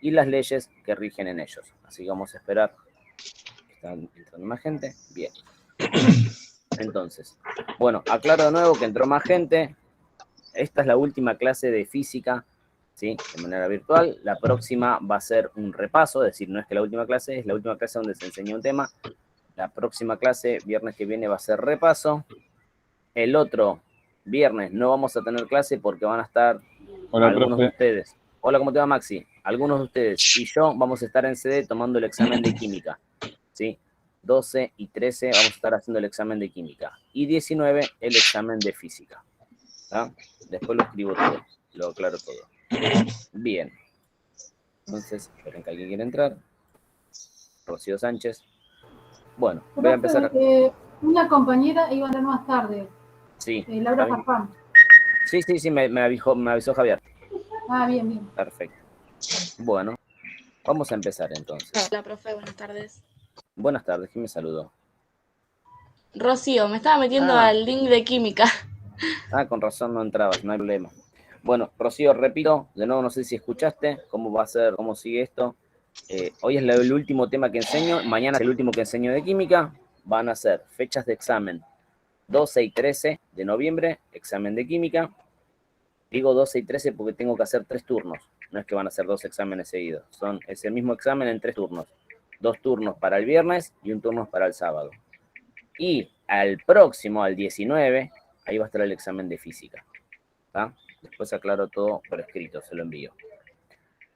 y las leyes que rigen en ellos. Así que vamos a esperar. ¿Están entrando más gente? Bien. Entonces, bueno, aclaro de nuevo que entró más gente. Esta es la última clase de física, ¿sí? De manera virtual. La próxima va a ser un repaso, es decir, no es que la última clase, es la última clase donde se enseña un tema. La próxima clase, viernes que viene, va a ser repaso. El otro viernes no vamos a tener clase porque van a estar Hola, algunos de profe. ustedes. Hola, ¿cómo te va, Maxi? Algunos de ustedes y yo vamos a estar en sede tomando el examen de química, ¿sí? 12 y 13 vamos a estar haciendo el examen de química y 19 el examen de física. ¿Tá? Después lo escribo todo, lo aclaro todo. Bien. Entonces, esperen que alguien quiera entrar. Rocío Sánchez. Bueno, voy a empezar. Una compañera iba a entrar más tarde. Sí. Laura Farfán. Sí, me avisó Javier. Ah, bien. Perfecto. Bueno, vamos a empezar entonces. Hola, profe, buenas tardes. Buenas tardes, ¿quién me saludó? Rocío, me estaba metiendo al link de química. Ah, con razón no entrabas, no hay problema. Bueno, Rocío, repito, de nuevo no sé si escuchaste cómo va a ser, cómo sigue esto. Hoy es el último tema que enseño, mañana es el último que enseño de química. Van a ser fechas de examen 12 y 13 de noviembre, examen de química. Digo 12 y 13 porque tengo que hacer 3 turnos. No es que van a ser 2 exámenes seguidos. Es el mismo examen en 3 turnos. 2 turnos para el viernes y 1 turno para el sábado. Y al próximo, al 19, ahí va a estar el examen de física. ¿Tá? Después aclaro todo por escrito, se lo envío.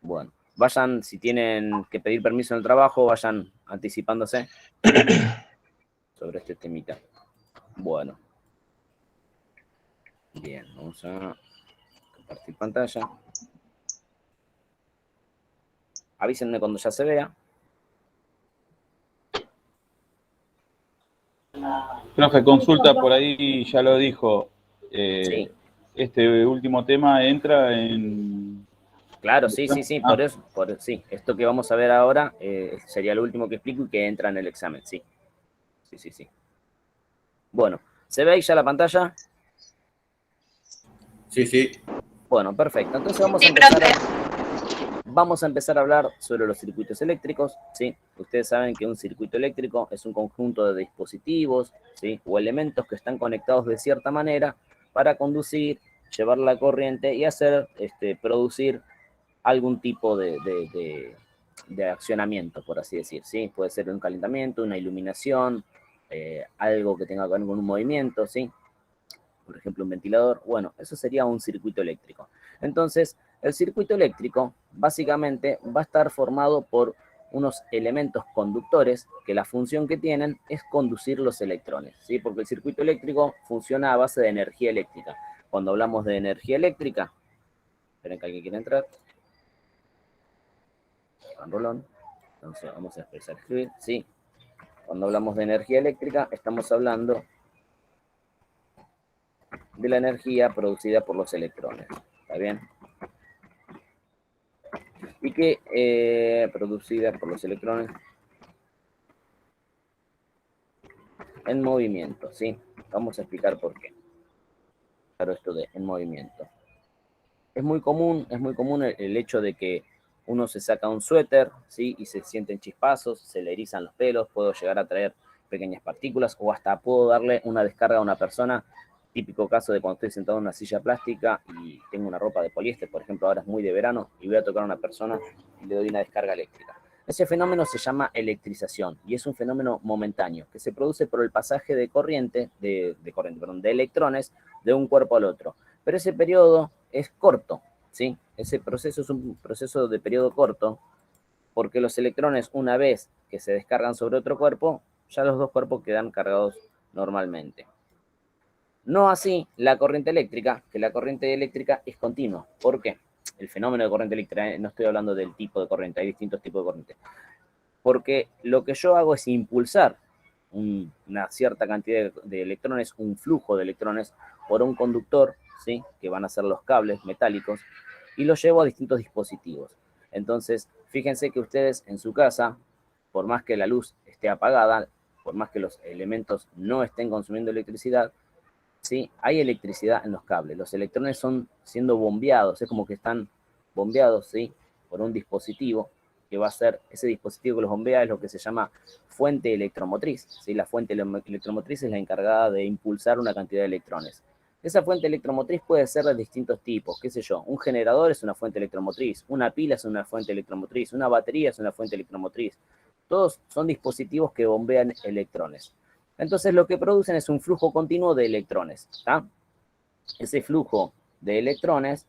Bueno, vayan, si tienen que pedir permiso en el trabajo, vayan anticipándose sobre este temita. Bueno. Bien, vamos a compartir pantalla. Avísenme cuando ya se vea. Profe, consulta por ahí, ya lo dijo. Sí. Este último tema entra en... Claro, sí, por eso, sí. Esto que vamos a ver ahora sería lo último que explico y que entra en el examen, sí. Sí. Bueno, ¿se ve ahí ya la pantalla? Sí. Bueno, perfecto. Entonces vamos a empezar a hablar sobre los circuitos eléctricos, ¿sí? Ustedes saben que un circuito eléctrico es un conjunto de dispositivos, ¿sí? O elementos que están conectados de cierta manera para conducir, llevar la corriente y hacer, producir algún tipo de accionamiento, por así decir, ¿sí? Puede ser un calentamiento, una iluminación, algo que tenga que ver con un movimiento, ¿sí? Por ejemplo, un ventilador. Bueno, eso sería un circuito eléctrico. Entonces, el circuito eléctrico básicamente va a estar formado por unos elementos conductores que la función que tienen es conducir los electrones, ¿sí? Porque el circuito eléctrico funciona a base de energía eléctrica. Cuando hablamos de energía eléctrica, esperen que alguien quiera entrar. Rolón. Entonces vamos a empezar a escribir, ¿sí? Cuando hablamos de energía eléctrica, estamos hablando de la energía producida por los electrones. ¿Está bien? Y que producida por los electrones en movimiento, ¿sí? Vamos a explicar por qué. Claro, esto de en movimiento. Es muy común el hecho de que uno se saca un suéter, ¿sí? Y se sienten chispazos, se le erizan los pelos, puedo llegar a traer pequeñas partículas o hasta puedo darle una descarga a una persona. Típico caso de cuando estoy sentado en una silla plástica y tengo una ropa de poliéster, por ejemplo, ahora es muy de verano y voy a tocar a una persona y le doy una descarga eléctrica. Ese fenómeno se llama electrización y es un fenómeno momentáneo que se produce por el pasaje de corriente, de electrones de un cuerpo al otro. Pero ese periodo es corto, ¿sí? Ese proceso es un proceso de periodo corto porque los electrones, una vez que se descargan sobre otro cuerpo, ya los dos cuerpos quedan cargados normalmente. No así la corriente eléctrica, que la corriente eléctrica es continua. ¿Por qué? El fenómeno de corriente eléctrica, no estoy hablando del tipo de corriente, hay distintos tipos de corriente. Porque lo que yo hago es impulsar una cierta cantidad de electrones, un flujo de electrones por un conductor, ¿sí? Que van a ser los cables metálicos, y los llevo a distintos dispositivos. Entonces, fíjense que ustedes en su casa, por más que la luz esté apagada, por más que los elementos no estén consumiendo electricidad, ¿sí? Hay electricidad en los cables. Los electrones son siendo bombeados, es como que están bombeados, ¿sí? por un dispositivo que va a ser, ese dispositivo que los bombea es lo que se llama fuente electromotriz, ¿sí? La fuente electromotriz es la encargada de impulsar una cantidad de electrones. Esa fuente electromotriz puede ser de distintos tipos, qué sé yo, un generador es una fuente electromotriz, una pila es una fuente electromotriz, una batería es una fuente electromotriz. Todos son dispositivos que bombean electrones. Entonces lo que producen es un flujo continuo de electrones, ¿tá? Ese flujo de electrones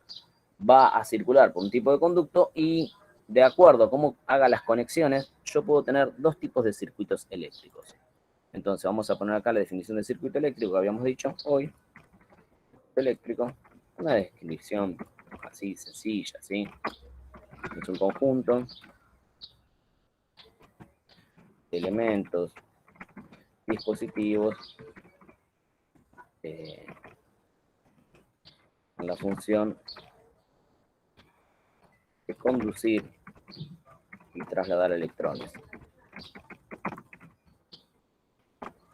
va a circular por un tipo de conducto y de acuerdo a cómo haga las conexiones, yo puedo tener dos tipos de circuitos eléctricos. Entonces vamos a poner acá la definición de circuito eléctrico que habíamos dicho hoy. Eléctrico, una descripción así sencilla, ¿sí? Es un conjunto de elementos, dispositivos, con la función de conducir y trasladar electrones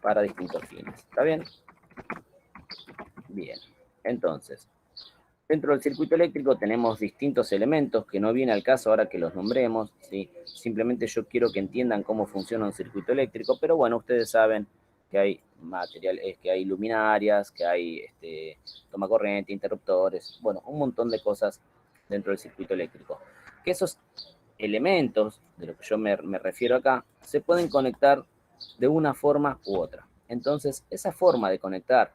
para distintos fines. ¿Está bien? Bien. Entonces, dentro del circuito eléctrico tenemos distintos elementos que no viene al caso ahora que los nombremos, ¿sí? Simplemente yo quiero que entiendan cómo funciona un circuito eléctrico, pero bueno, ustedes saben que hay materiales, que hay luminarias, que hay toma corriente, interruptores, bueno, un montón de cosas dentro del circuito eléctrico. Que esos elementos, de lo que yo me refiero acá, se pueden conectar de una forma u otra. Entonces, esa forma de conectar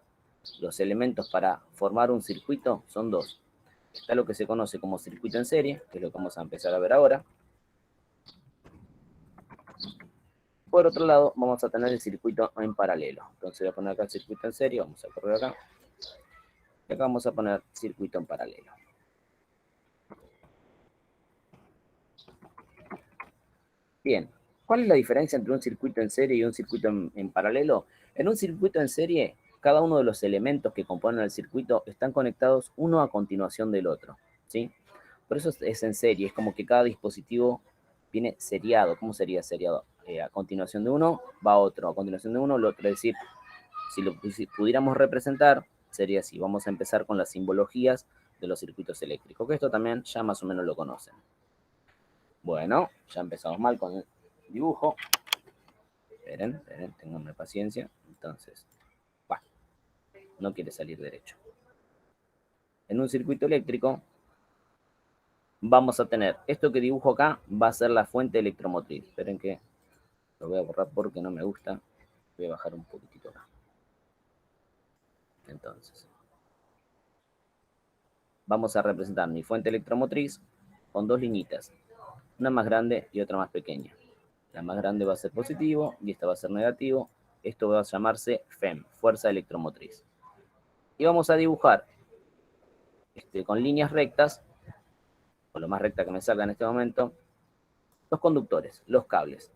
los elementos para formar un circuito son dos. Está lo que se conoce como circuito en serie, que es lo que vamos a empezar a ver ahora. Por otro lado, vamos a tener el circuito en paralelo. Entonces voy a poner acá el circuito en serie, vamos a correr acá. Y acá vamos a poner circuito en paralelo. Bien, ¿cuál es la diferencia entre un circuito en serie y un circuito en paralelo? En un circuito en serie, cada uno de los elementos que componen el circuito están conectados uno a continuación del otro, ¿sí? Por eso es en serie, es como que cada dispositivo viene seriado. ¿Cómo sería seriado? A continuación de uno va otro, a continuación de uno el otro. Es decir, si pudiéramos representar, sería así. Vamos a empezar con las simbologías de los circuitos eléctricos, que esto también ya más o menos lo conocen. Bueno, ya empezamos mal con el dibujo. Esperen, ténganme paciencia. Entonces, bueno, no quiere salir derecho. En un circuito eléctrico vamos a tener, esto que dibujo acá va a ser la fuente electromotriz. Esperen que lo voy a borrar porque no me gusta. Voy a bajar un poquitito acá. Entonces, vamos a representar mi fuente electromotriz con dos liñitas. Una más grande y otra más pequeña. La más grande va a ser positivo y esta va a ser negativo. Esto va a llamarse FEM, fuerza electromotriz. Y vamos a dibujar con líneas rectas, o lo más recta que me salga en este momento, los conductores, los cables.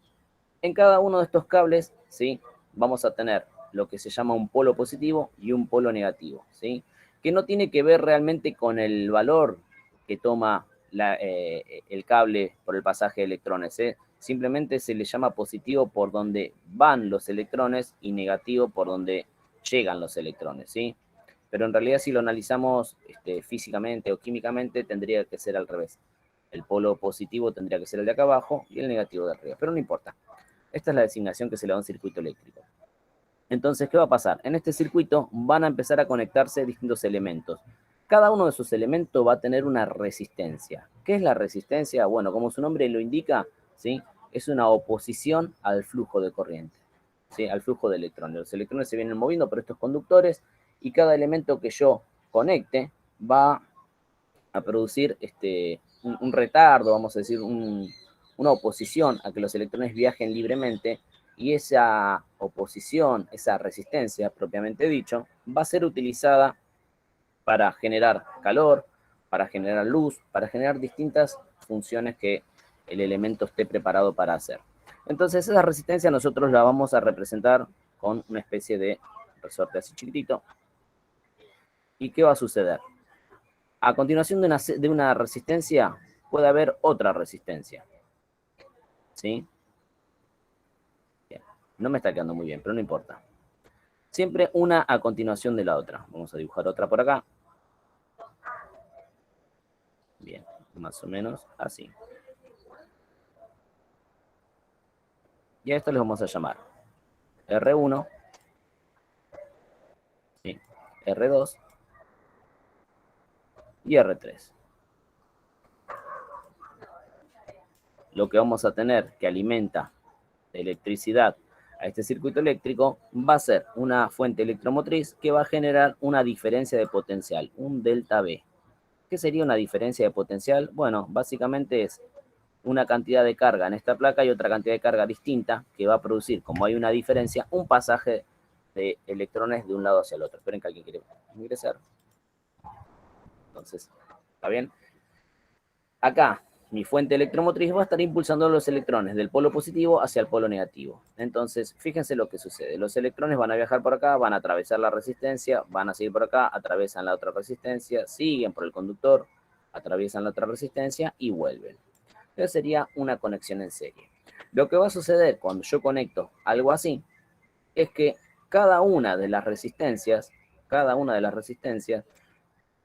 En cada uno de estos cables, ¿sí?, vamos a tener lo que se llama un polo positivo y un polo negativo, ¿sí?, que no tiene que ver realmente con el valor que toma el cable por el pasaje de electrones, ¿eh? Simplemente se le llama positivo por donde van los electrones y negativo por donde llegan los electrones, ¿sí? Pero en realidad si lo analizamos físicamente o químicamente tendría que ser al revés. El polo positivo tendría que ser el de acá abajo y el negativo de arriba, pero no importa. Esta es la designación que se le da a un circuito eléctrico. Entonces, ¿qué va a pasar? En este circuito van a empezar a conectarse distintos elementos. Cada uno de esos elementos va a tener una resistencia. ¿Qué es la resistencia? Bueno, como su nombre lo indica, ¿sí?, es una oposición al flujo de corriente, ¿sí?, al flujo de electrones. Los electrones se vienen moviendo por estos conductores y cada elemento que yo conecte va a producir un retardo, vamos a decir, una oposición a que los electrones viajen libremente, y esa oposición, esa resistencia propiamente dicho, va a ser utilizada para generar calor, para generar luz, para generar distintas funciones que el elemento esté preparado para hacer. Entonces esa resistencia nosotros la vamos a representar con una especie de resorte así chiquitito. ¿Y qué va a suceder? A continuación de una resistencia puede haber otra resistencia, ¿sí? Bien. No me está quedando muy bien, pero no importa. Siempre una a continuación de la otra. Vamos a dibujar otra por acá. Bien, más o menos así. Y a esto les vamos a llamar R1, ¿sí? R2 y R3. Lo que vamos a tener que alimenta de electricidad a este circuito eléctrico va a ser una fuente electromotriz que va a generar una diferencia de potencial, un delta V. ¿Qué sería una diferencia de potencial? Bueno, básicamente es una cantidad de carga en esta placa y otra cantidad de carga distinta que va a producir, como hay una diferencia, un pasaje de electrones de un lado hacia el otro. Esperen que alguien quiere ingresar. Entonces, ¿está bien? Acá, mi fuente electromotriz va a estar impulsando los electrones del polo positivo hacia el polo negativo. Entonces, fíjense lo que sucede. Los electrones van a viajar por acá, van a atravesar la resistencia, van a seguir por acá, atraviesan la otra resistencia, siguen por el conductor, atraviesan la otra resistencia y vuelven. Esa sería una conexión en serie. Lo que va a suceder cuando yo conecto algo así es que cada una de las resistencias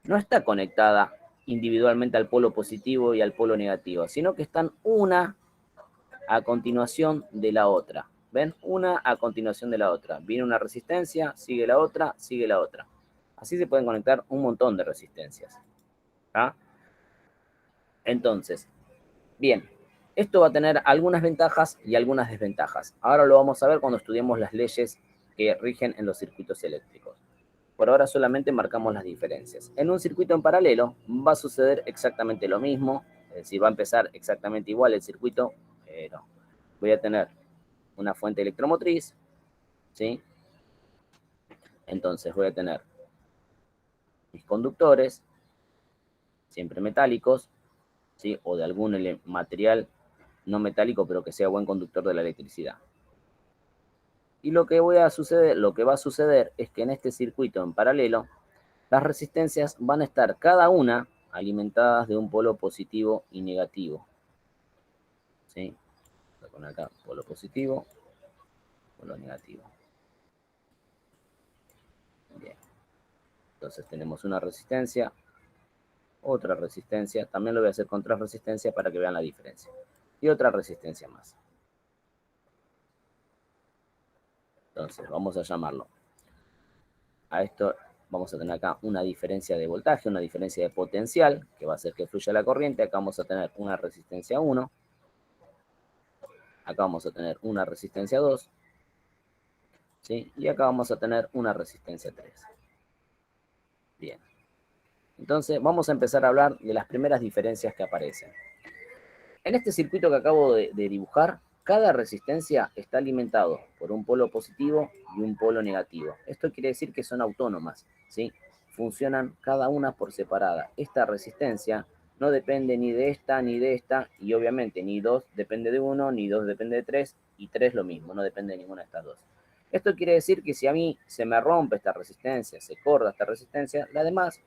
no está conectada individualmente al polo positivo y al polo negativo, sino que están una a continuación de la otra. ¿Ven? Una a continuación de la otra. Viene una resistencia, sigue la otra, sigue la otra. Así se pueden conectar un montón de resistencias. ¿Ah? Entonces, bien, esto va a tener algunas ventajas y algunas desventajas. Ahora lo vamos a ver cuando estudiemos las leyes que rigen en los circuitos eléctricos. Por ahora solamente marcamos las diferencias. En un circuito en paralelo va a suceder exactamente lo mismo, es decir, va a empezar exactamente igual el circuito, pero voy a tener una fuente electromotriz, ¿sí? Entonces voy a tener mis conductores, siempre metálicos, ¿sí? O de algún material no metálico, pero que sea buen conductor de la electricidad. Y lo que va a suceder es que en este circuito en paralelo, las resistencias van a estar cada una alimentadas de un polo positivo y negativo. ¿Sí? Voy a poner acá polo positivo, polo negativo. Bien. Entonces tenemos una resistencia, otra resistencia. También lo voy a hacer con 3 resistencias para que vean la diferencia. Y otra resistencia más. Entonces vamos a llamarlo. A esto vamos a tener acá una diferencia de voltaje, una diferencia de potencial, que va a hacer que fluya la corriente. Acá vamos a tener una resistencia 1. Acá vamos a tener una resistencia 2. ¿Sí? Y acá vamos a tener una resistencia 3. Bien. Entonces vamos a empezar a hablar de las primeras diferencias que aparecen. En este circuito que acabo de dibujar, cada resistencia está alimentado por un polo positivo y un polo negativo. Esto quiere decir que son autónomas, ¿sí? Funcionan cada una por separada. Esta resistencia no depende ni de esta ni de esta, y obviamente ni 2 depende de 1, ni 2 depende de 3, y 3 lo mismo, no depende de ninguna de estas dos. Esto quiere decir que si a mí se me rompe esta resistencia, se corta esta resistencia, la demás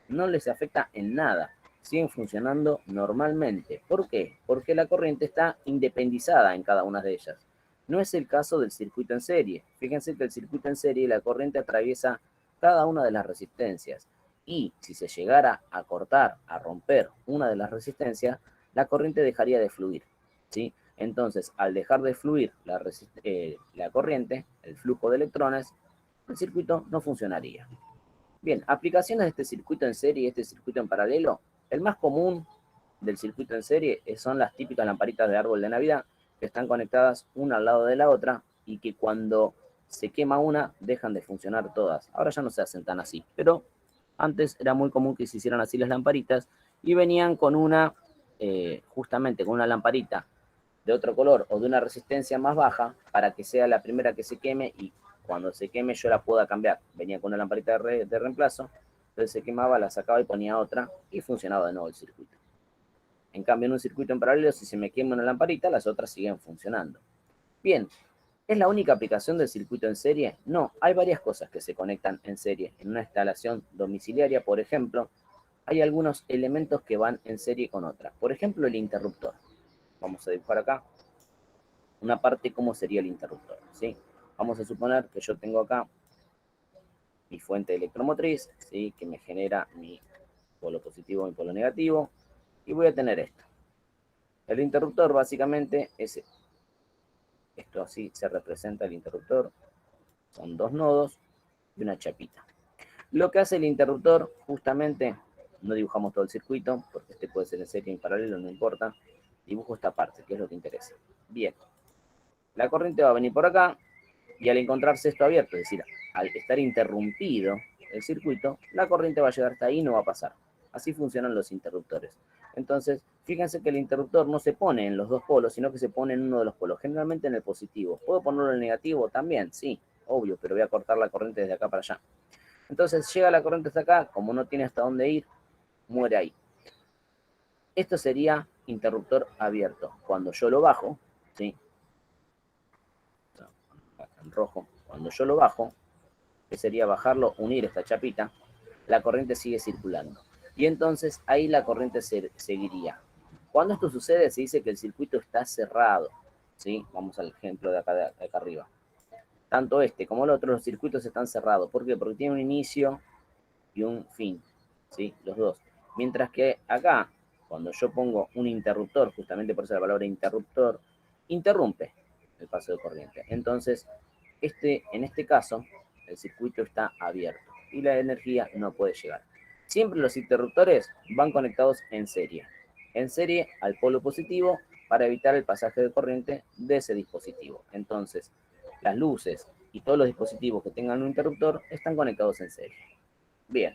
no les afecta en nada. Siguen funcionando normalmente. ¿Por qué? Porque la corriente está independizada en cada una de ellas. No es el caso del circuito en serie. Fíjense que el circuito en serie, la corriente atraviesa cada una de las resistencias. Y si se llegara a cortar, a romper una de las resistencias, la corriente dejaría de fluir, ¿sí? Entonces, al dejar de fluir la corriente, el flujo de electrones, el circuito no funcionaría. Bien, aplicaciones de este circuito en serie y este circuito en paralelo. El más común del circuito en serie son las típicas lamparitas de árbol de Navidad, que están conectadas una al lado de la otra y que cuando se quema una dejan de funcionar todas. Ahora ya no se hacen tan así, pero antes era muy común que se hicieran así las lamparitas y venían con justamente con una lamparita de otro color o de una resistencia más baja para que sea la primera que se queme y cuando se queme yo la pueda cambiar. Venía con una lamparita de reemplazo, entonces se quemaba, la sacaba y ponía otra y funcionaba de nuevo el circuito. En cambio, en un circuito en paralelo, si se me quema una lamparita, las otras siguen funcionando. Bien, ¿es la única aplicación del circuito en serie? No, hay varias cosas que se conectan en serie. En una instalación domiciliaria, por ejemplo, hay algunos elementos que van en serie con otras. Por ejemplo, el interruptor. Vamos a dibujar acá una parte cómo sería el interruptor, ¿sí? Vamos a suponer que yo tengo acá mi fuente electromotriz, ¿sí? Que me genera mi polo positivo y mi polo negativo, y voy a tener esto. El interruptor básicamente es Esto así se representa el interruptor. Son dos nodos y una chapita. Lo que hace el interruptor, justamente, no dibujamos todo el circuito, porque este puede ser en serie, en paralelo, no importa. Dibujo esta parte, que es lo que interesa. Bien. La corriente va a venir por acá, y al encontrarse esto abierto, es decir, al estar interrumpido el circuito, la corriente va a llegar hasta ahí y no va a pasar. Así funcionan los interruptores. Entonces, fíjense que el interruptor no se pone en los dos polos, sino que se pone en uno de los polos, generalmente en el positivo. ¿Puedo ponerlo en el negativo también? Sí, obvio, pero voy a cortar la corriente desde acá para allá. Entonces, llega la corriente hasta acá, como no tiene hasta dónde ir, muere ahí. Esto sería interruptor abierto. Cuando yo lo bajo, ¿sí? En rojo, cuando yo lo bajo, que sería bajarlo, unir esta chapita, la corriente sigue circulando. Y entonces ahí la corriente seguiría. Cuando esto sucede, se dice que el circuito está cerrado. ¿Sí? Vamos al ejemplo de acá arriba. Tanto este como el otro, los circuitos están cerrados. ¿Por qué? Porque tiene un inicio y un fin. ¿Sí? Los dos. Mientras que acá, cuando yo pongo un interruptor, justamente por eso la palabra interruptor, interrumpe el paso de corriente. Entonces, en este caso, el circuito está abierto y la energía no puede llegar. Siempre los interruptores van conectados en serie al polo positivo para evitar el pasaje de corriente de ese dispositivo. Entonces, las luces y todos los dispositivos que tengan un interruptor están conectados en serie. Bien.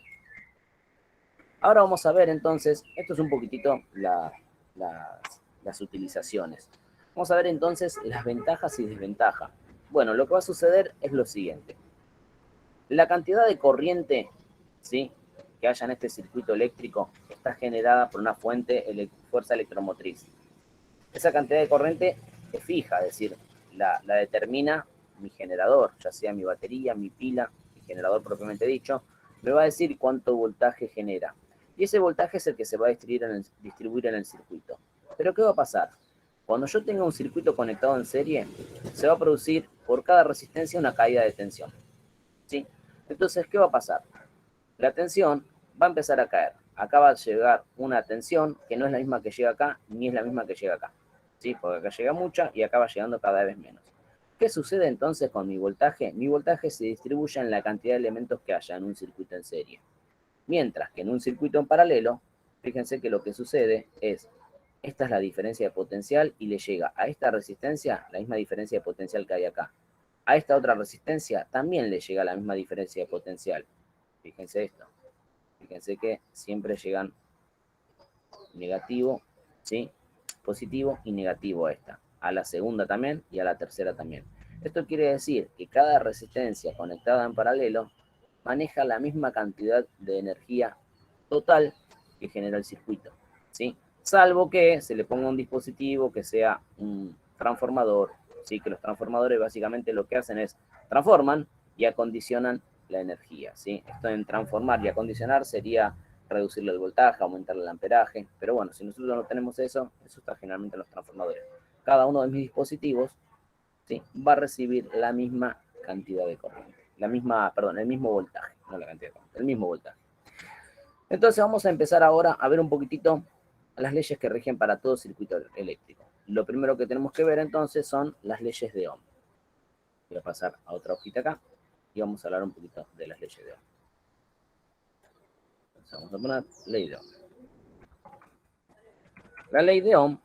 Ahora vamos a ver entonces, esto es un poquitito las utilizaciones. Vamos a ver entonces las ventajas y desventajas. Bueno, lo que va a suceder es lo siguiente. La cantidad de corriente, ¿sí?, que haya en este circuito eléctrico está generada por una fuente fuerza electromotriz. Esa cantidad de corriente es fija, es decir, la determina mi generador, ya sea mi batería, mi pila, mi generador propiamente dicho, me va a decir cuánto voltaje genera. Y ese voltaje es el que se va a distribuir en el circuito. Pero ¿qué va a pasar? Cuando yo tenga un circuito conectado en serie, se va a producir por cada resistencia una caída de tensión. ¿Sí? Entonces, ¿qué va a pasar? La tensión va a empezar a caer. Acá va a llegar una tensión que no es la misma que llega acá, ni es la misma que llega acá. ¿Sí? Porque acá llega mucha y acá va llegando cada vez menos. ¿Qué sucede entonces con mi voltaje? Mi voltaje se distribuye en la cantidad de elementos que haya en un circuito en serie. Mientras que en un circuito en paralelo, fíjense que lo que sucede es, esta es la diferencia de potencial y le llega a esta resistencia la misma diferencia de potencial que hay acá. A esta otra resistencia también le llega la misma diferencia de potencial. Fíjense esto. Fíjense que siempre llegan negativo, ¿sí?, positivo y negativo a esta. A la segunda también y a la tercera también. Esto quiere decir que cada resistencia conectada en paralelo maneja la misma cantidad de energía total que genera el circuito, ¿sí? Salvo que se le ponga un dispositivo que sea un transformador, ¿sí? Que los transformadores básicamente lo que hacen es transforman y acondicionan la energía, ¿sí? Esto en transformar y acondicionar sería reducirle el voltaje, aumentarle el amperaje, pero bueno, si nosotros no tenemos eso, eso está generalmente en los transformadores. Cada uno de mis dispositivos, ¿sí?, va a recibir la misma cantidad de corriente, el mismo voltaje, no la cantidad de corriente, el mismo voltaje. Entonces vamos a empezar ahora a ver un poquitito las leyes que rigen para todo circuito eléctrico. Lo primero que tenemos que ver entonces son las leyes de Ohm. Voy a pasar a otra hojita acá y vamos a hablar un poquito de las leyes de Ohm. Entonces vamos a poner ley de Ohm. La ley de Ohm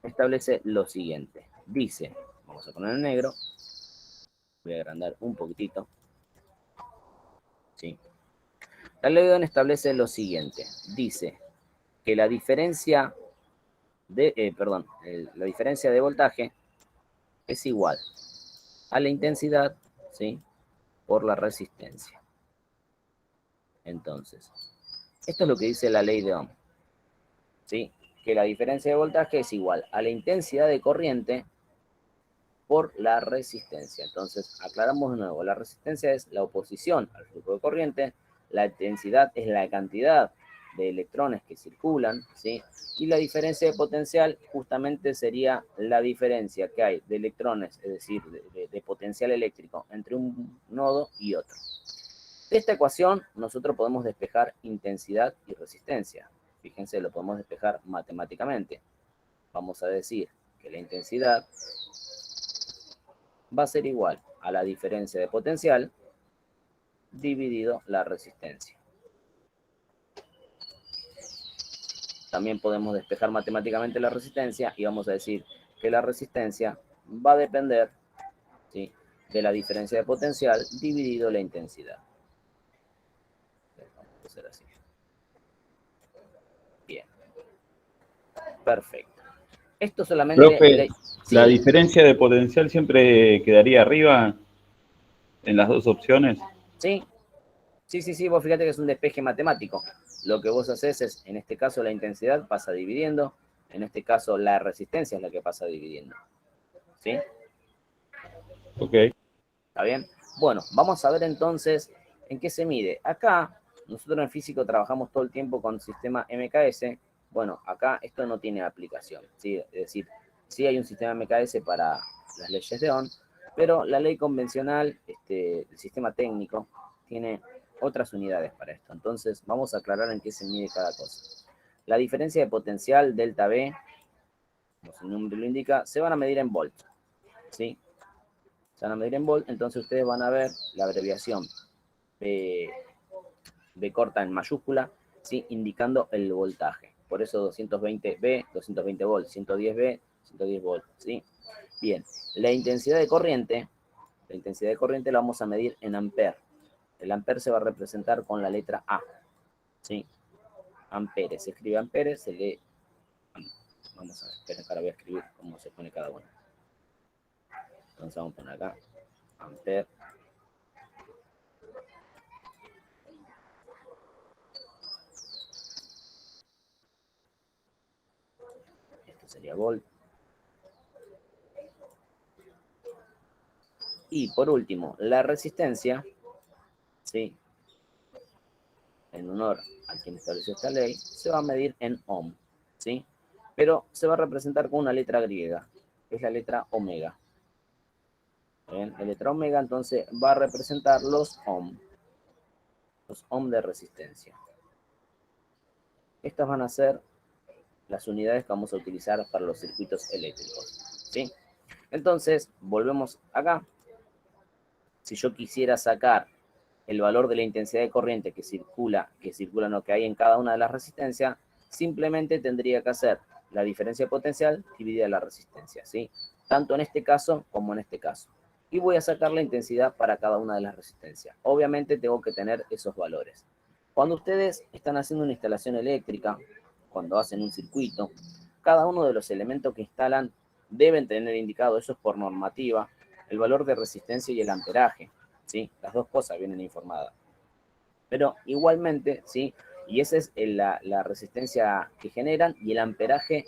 establece lo siguiente. Dice, vamos a poner en negro, voy a agrandar un poquitito, ¿sí? La ley de Ohm establece lo siguiente. Dice que la diferencia la diferencia de voltaje es igual a la intensidad, ¿sí?, por la resistencia. Entonces, esto es lo que dice la ley de Ohm, ¿sí?, que la diferencia de voltaje es igual a la intensidad de corriente por la resistencia. Entonces, aclaramos de nuevo, la resistencia es la oposición al flujo de corriente, la intensidad es la cantidad de electrones que circulan, ¿sí?, y la diferencia de potencial justamente sería la diferencia que hay de electrones, es decir, de potencial eléctrico entre un nodo y otro. De esta ecuación nosotros podemos despejar intensidad y resistencia. Fíjense, lo podemos despejar matemáticamente. Vamos a decir que la intensidad va a ser igual a la diferencia de potencial dividido la resistencia. También podemos despejar matemáticamente la resistencia y vamos a decir que la resistencia va a depender, ¿sí?, de la diferencia de potencial dividido la intensidad. Vamos a hacer así. Bien. Perfecto. Esto solamente... Profe, sí. ¿la diferencia de potencial siempre quedaría arriba en las dos opciones? Sí. Sí, vos fíjate que es un despeje matemático. Lo que vos haces es, en este caso la intensidad pasa dividiendo, en este caso la resistencia es la que pasa dividiendo. ¿Sí? Ok. ¿Está bien? Bueno, vamos a ver entonces en qué se mide. Acá, nosotros en físico trabajamos todo el tiempo con sistema MKS. Bueno, acá esto no tiene aplicación, ¿sí? Es decir, sí hay un sistema MKS para las leyes de Ohm, pero la ley convencional, el sistema técnico, tiene otras unidades para esto. Entonces, vamos a aclarar en qué se mide cada cosa. La diferencia de potencial, delta V, como su nombre lo indica, se van a medir en volts, ¿sí? Se van a medir en volt, entonces ustedes van a ver la abreviación B corta en mayúscula, ¿sí?, indicando el voltaje. Por eso 220V, 220 volts, 110V, 110 volts, ¿sí? Bien, la intensidad de corriente la vamos a medir en amperes. El amper se va a representar con la letra A, ¿sí? Amperes, se escribe amperes, se lee... Vamos a ver, esperen que ahora voy a escribir cómo se pone cada uno. Entonces vamos a poner acá, amper. Esto sería volt. Y por último, la resistencia, ¿sí?, en honor a quien estableció esta ley, se va a medir en ohm, ¿sí? Pero se va a representar con una letra griega, que es la letra omega. ¿Bien? La letra omega entonces va a representar los ohm de resistencia. Estas van a ser las unidades que vamos a utilizar para los circuitos eléctricos, ¿sí? Entonces, volvemos acá. Si yo quisiera sacar el valor de la intensidad de corriente que hay en cada una de las resistencias, simplemente tendría que hacer la diferencia potencial dividida la resistencia, ¿sí? Tanto en este caso como en este caso. Y voy a sacar la intensidad para cada una de las resistencias. Obviamente tengo que tener esos valores. Cuando ustedes están haciendo una instalación eléctrica, cuando hacen un circuito, cada uno de los elementos que instalan deben tener indicado, eso es por normativa, el valor de resistencia y el amperaje, ¿sí? Las dos cosas vienen informadas. Pero igualmente, ¿sí?, y esa es la resistencia que generan y el amperaje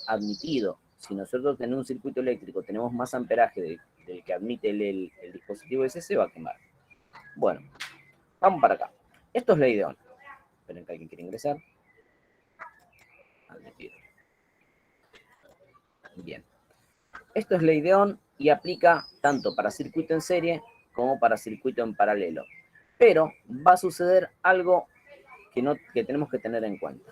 admitido. Si nosotros en un circuito eléctrico tenemos más amperaje del que admite el dispositivo ese, se va a quemar. Bueno, vamos para acá. Esto es ley de Ohm. Esperen que alguien quiere ingresar. Admitir. Bien. Esto es ley de Ohm y aplica tanto para circuito en serie como para circuito en paralelo. Pero va a suceder algo que tenemos que tener en cuenta.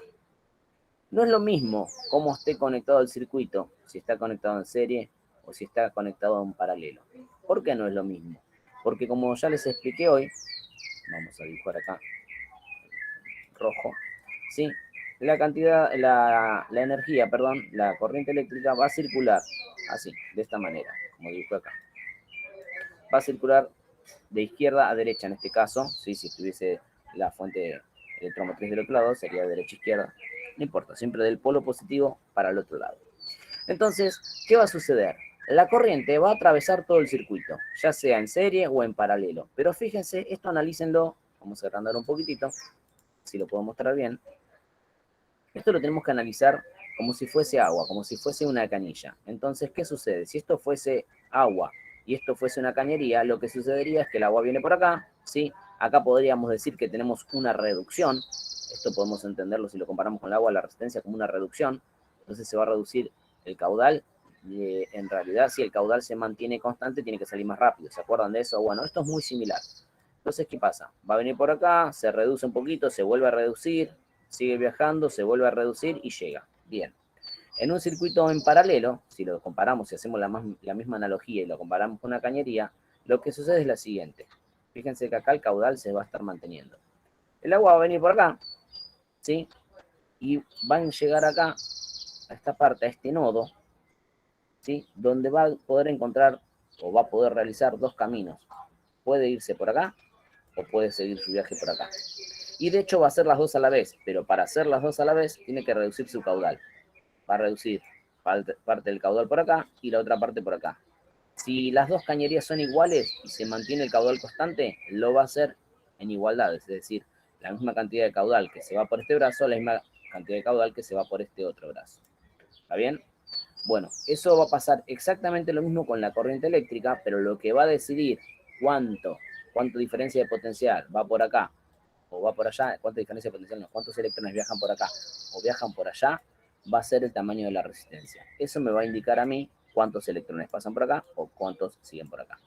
No es lo mismo cómo esté conectado el circuito, si está conectado en serie o si está conectado en paralelo. ¿Por qué no es lo mismo? Porque como ya les expliqué hoy, vamos a dibujar acá rojo, ¿sí? La energía, la corriente eléctrica va a circular así, de esta manera, como dibujo acá. Va a circular de izquierda a derecha en este caso, ¿sí? Si estuviese la fuente electromotriz del otro lado, sería de derecha a izquierda. No importa, siempre del polo positivo para el otro lado. Entonces, ¿qué va a suceder? La corriente va a atravesar todo el circuito, ya sea en serie o en paralelo. Pero fíjense, esto analícenlo, vamos a agrandar un poquitito, si lo puedo mostrar bien. Esto lo tenemos que analizar como si fuese agua, como si fuese una canilla. Entonces, ¿qué sucede? Si esto fuese agua y esto fuese una cañería, lo que sucedería es que el agua viene por acá, ¿sí? Acá podríamos decir que tenemos una reducción. Esto podemos entenderlo si lo comparamos con el agua, la resistencia como una reducción. Entonces se va a reducir el caudal. En realidad, si el caudal se mantiene constante, tiene que salir más rápido. ¿Se acuerdan de eso? Bueno, esto es muy similar. Entonces, ¿qué pasa? Va a venir por acá, se reduce un poquito, se vuelve a reducir, sigue viajando, se vuelve a reducir y llega. Bien. En un circuito en paralelo, si lo comparamos, si hacemos la misma analogía y lo comparamos con una cañería, lo que sucede es la siguiente. Fíjense que acá el caudal se va a estar manteniendo. El agua va a venir por acá, ¿sí? Y van a llegar acá, a esta parte, a este nodo, ¿sí? Donde va a poder encontrar o va a poder realizar dos caminos. Puede irse por acá o puede seguir su viaje por acá. Y de hecho va a hacer las dos a la vez, pero para hacer las dos a la vez tiene que reducir su caudal. Va a reducir parte del caudal por acá y la otra parte por acá. Si las dos cañerías son iguales y se mantiene el caudal constante, lo va a hacer en igualdad, es decir, la misma cantidad de caudal que se va por este brazo, la misma cantidad de caudal que se va por este otro brazo. ¿Está bien? Bueno, eso va a pasar exactamente lo mismo con la corriente eléctrica, pero lo que va a decidir cuánto diferencia de potencial va por acá o va por allá, cuánta diferencia de potencial no, cuántos electrones viajan por acá o viajan por allá, va a ser el tamaño de la resistencia. Eso me va a indicar a mí cuántos electrones pasan por acá o cuántos siguen por acá.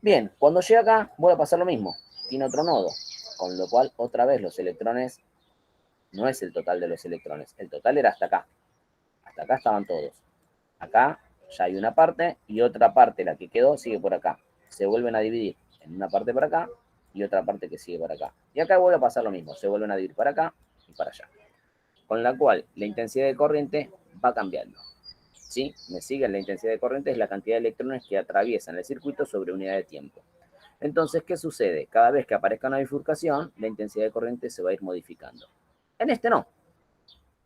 Bien, cuando llega acá, voy a pasar lo mismo. Tiene otro nodo, con lo cual otra vez los electrones no es el total de los electrones. El total era hasta acá. Hasta acá estaban todos. Acá ya hay una parte y otra parte, la que quedó, sigue por acá. Se vuelven a dividir en una parte por acá y otra parte que sigue por acá. Y acá vuelve a pasar lo mismo. Se vuelven a dividir para acá y para allá. Con la cual la intensidad de corriente va cambiando. ¿Sí? ¿Me siguen? La intensidad de corriente es la cantidad de electrones que atraviesan el circuito sobre unidad de tiempo. Entonces, ¿qué sucede? Cada vez que aparezca una bifurcación, la intensidad de corriente se va a ir modificando. En este no.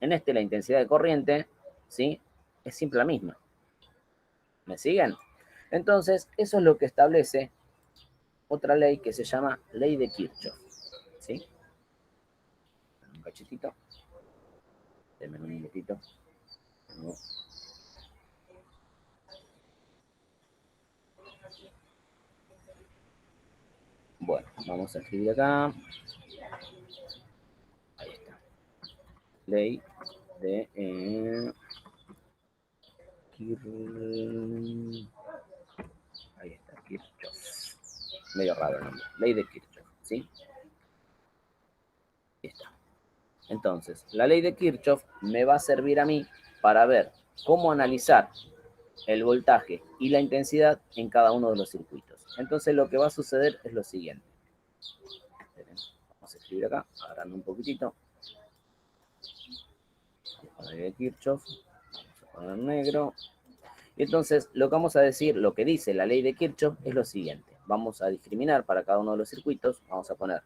En este la intensidad de corriente, ¿sí?, es siempre la misma. ¿Me siguen? Entonces, eso es lo que establece otra ley que se llama ley de Kirchhoff. ¿Sí? Un cachetito. Denme un minutito. No. Bueno, vamos a escribir acá. Ahí está. Ley de ahí está, Kirchhoff. Medio raro el nombre. Ley de Kirchhoff, ¿sí? Ahí está. Entonces, la ley de Kirchhoff me va a servir a mí para ver cómo analizar el voltaje y la intensidad en cada uno de los circuitos. Entonces, lo que va a suceder es lo siguiente. Vamos a escribir acá, agarrando un poquitito. La ley de Kirchhoff. Vamos a poner negro. Y entonces, lo que vamos a decir, lo que dice la ley de Kirchhoff es lo siguiente. Vamos a discriminar para cada uno de los circuitos. Vamos a poner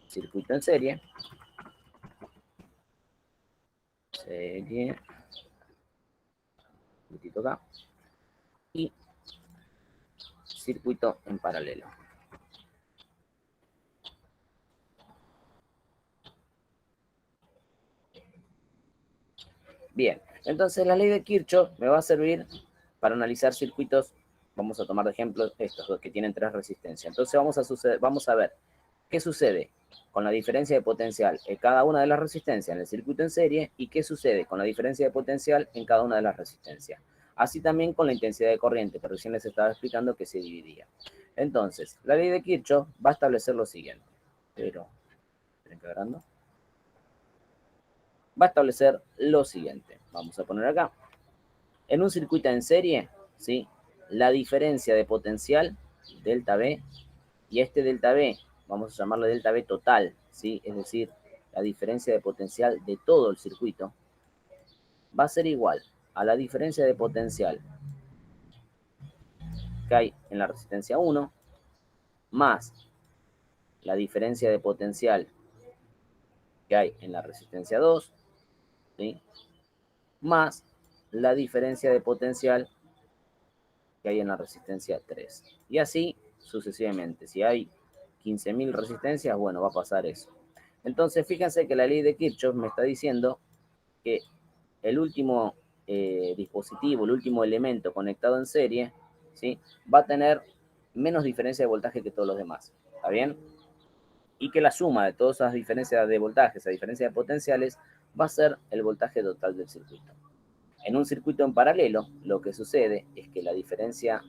circuito en serie. Serie. Un poquitito acá. Y circuito en paralelo. Bien, entonces la ley de Kirchhoff me va a servir para analizar circuitos. Vamos a tomar de ejemplo estos dos que tienen 3 resistencias. Entonces vamos a ver qué sucede con la diferencia de potencial en cada una de las resistencias en el circuito en serie y qué sucede con la diferencia de potencial en cada una de las resistencias. Así también con la intensidad de corriente, que recién les estaba explicando que se dividía. Entonces, la ley de Kirchhoff va a establecer lo siguiente. Pero, ¿están quebrando? Va a establecer lo siguiente. Vamos a poner acá. En un circuito en serie, ¿sí?, la diferencia de potencial, delta B, y este delta B, vamos a llamarlo delta B total, ¿sí?, es decir, la diferencia de potencial de todo el circuito, va a ser igual a la diferencia de potencial que hay en la resistencia 1, más la diferencia de potencial que hay en la resistencia 2, ¿sí?, más la diferencia de potencial que hay en la resistencia 3. Y así sucesivamente. Si hay 15.000 resistencias, bueno, va a pasar eso. Entonces, fíjense que la ley de Kirchhoff me está diciendo que el último dispositivo, el último elemento conectado en serie, ¿sí?, va a tener menos diferencia de voltaje que todos los demás. ¿Está bien? Y que la suma de todas esas diferencias de voltajes, esa diferencia de potenciales, va a ser el voltaje total del circuito. En un circuito en paralelo, lo que sucede es que la diferencia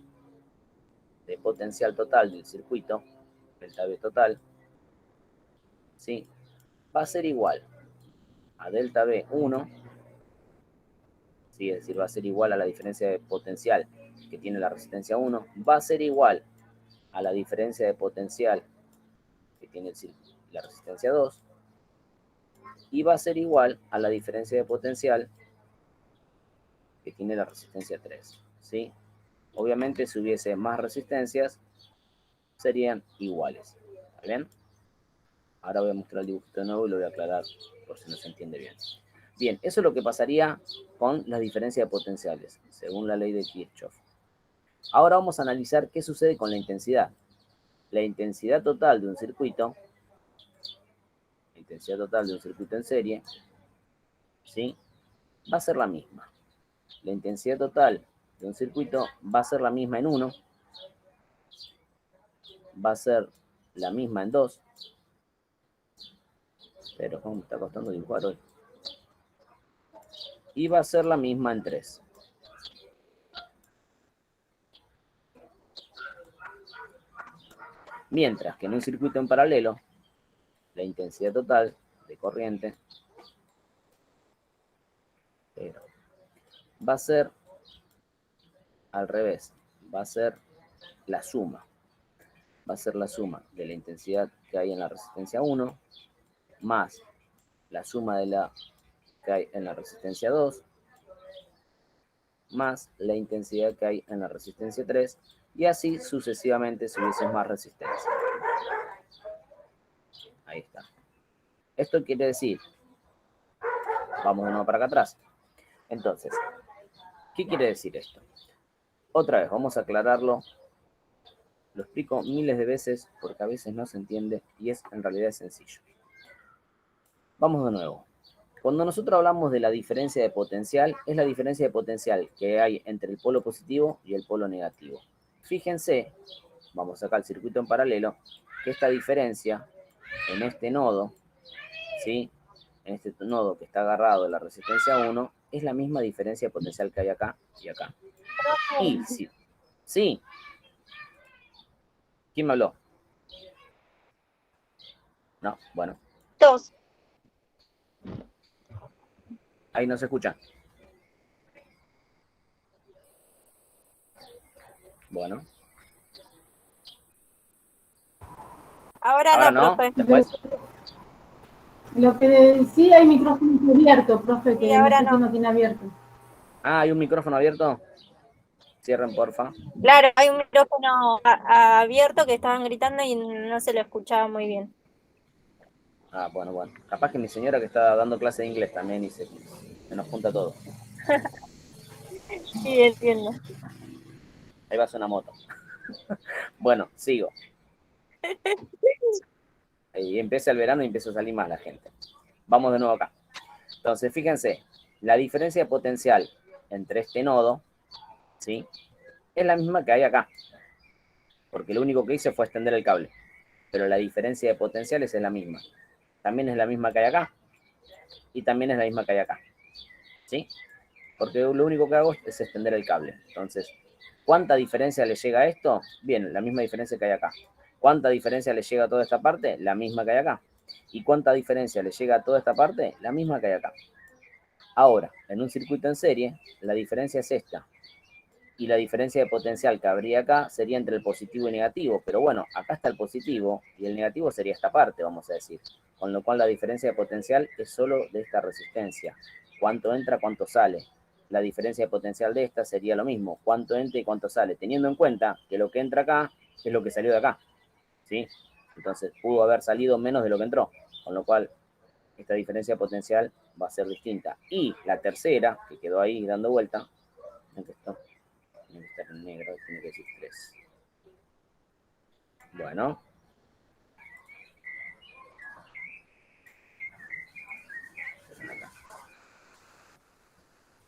de potencial total del circuito, delta B total, ¿sí?, va a ser igual a delta B1 ¿sí? Es decir, va a ser igual a la diferencia de potencial que tiene la resistencia 1, va a ser igual a la diferencia de potencial que tiene la resistencia 2, y va a ser igual a la diferencia de potencial que tiene la resistencia 3, ¿sí? Obviamente, si hubiese más resistencias, serían iguales, ¿está bien? Ahora voy a mostrar el dibujito de nuevo y lo voy a aclarar por si no se entiende bien. Bien, eso es lo que pasaría con la diferencia de potenciales, según la ley de Kirchhoff. Ahora vamos a analizar qué sucede con la intensidad. La intensidad total de un circuito, en serie, ¿sí? Va a ser la misma. La intensidad total de un circuito va a ser la misma en 1, va a ser la misma en 2, pero ¿cómo me está costando dibujar hoy? Y va a ser la misma en 3. Mientras que en un circuito en paralelo, la intensidad total de corriente va a ser al revés, va a ser la suma. Va a ser la suma de la intensidad que hay en la resistencia 1 más la suma de la que hay en la resistencia 2 más la intensidad que hay en la resistencia 3, y así sucesivamente si hubiese más resistencia. Ahí está. Esto quiere decir, vamos de nuevo para acá atrás. Entonces, ¿qué quiere decir esto? Otra vez, vamos a aclararlo. Lo explico miles de veces porque a veces no se entiende y en realidad es sencillo. Vamos de nuevo. Cuando nosotros hablamos de la diferencia de potencial, es la diferencia de potencial que hay entre el polo positivo y el polo negativo. Fíjense, vamos acá al circuito en paralelo, que esta diferencia en este nodo, ¿sí? En este nodo que está agarrado a la resistencia 1, es la misma diferencia de potencial que hay acá y acá. Y sí, sí. ¿Quién me habló? No, bueno. Dos. Ahí no se escucha. Bueno. Ahora no, profe. Después. Lo que sí hay micrófono abierto, profe, que Sí, ahora nosotros no. no tiene abierto. Ah, ¿hay un micrófono abierto? Cierren, porfa. Claro, hay un micrófono abierto que estaban gritando y no se lo escuchaba muy bien. Ah, bueno. Capaz que mi señora que está dando clase de inglés también y se nos junta todo. Sí, entiendo. Ahí va una moto. Bueno, sigo. Y empieza el verano y empieza a salir más la gente. Vamos de nuevo acá. Entonces, fíjense, la diferencia de potencial entre este nodo, ¿sí? Es la misma que hay acá. Porque lo único que hice fue extender el cable. Pero la diferencia de potenciales es la misma. También es la misma que hay acá. Y también es la misma que hay acá. ¿Sí? Porque lo único que hago es extender el cable. Entonces, ¿cuánta diferencia le llega a esto? Bien, la misma diferencia que hay acá. ¿Cuánta diferencia le llega a toda esta parte? La misma que hay acá. ¿Y cuánta diferencia le llega a toda esta parte? La misma que hay acá. Ahora, en un circuito en serie, la diferencia es esta. Y la diferencia de potencial que habría acá sería entre el positivo y negativo. Pero bueno, acá está el positivo y el negativo sería esta parte, vamos a decir. Con lo cual la diferencia de potencial es solo de esta resistencia. Cuánto entra, cuánto sale. La diferencia de potencial de esta sería lo mismo. Cuánto entra y cuánto sale. Teniendo en cuenta que lo que entra acá es lo que salió de acá. ¿Sí? Entonces pudo haber salido menos de lo que entró. Con lo cual esta diferencia de potencial va a ser distinta. Y la tercera, que quedó ahí dando vuelta, en que esto tiene que estar en negro, tiene que decir 3. Bueno.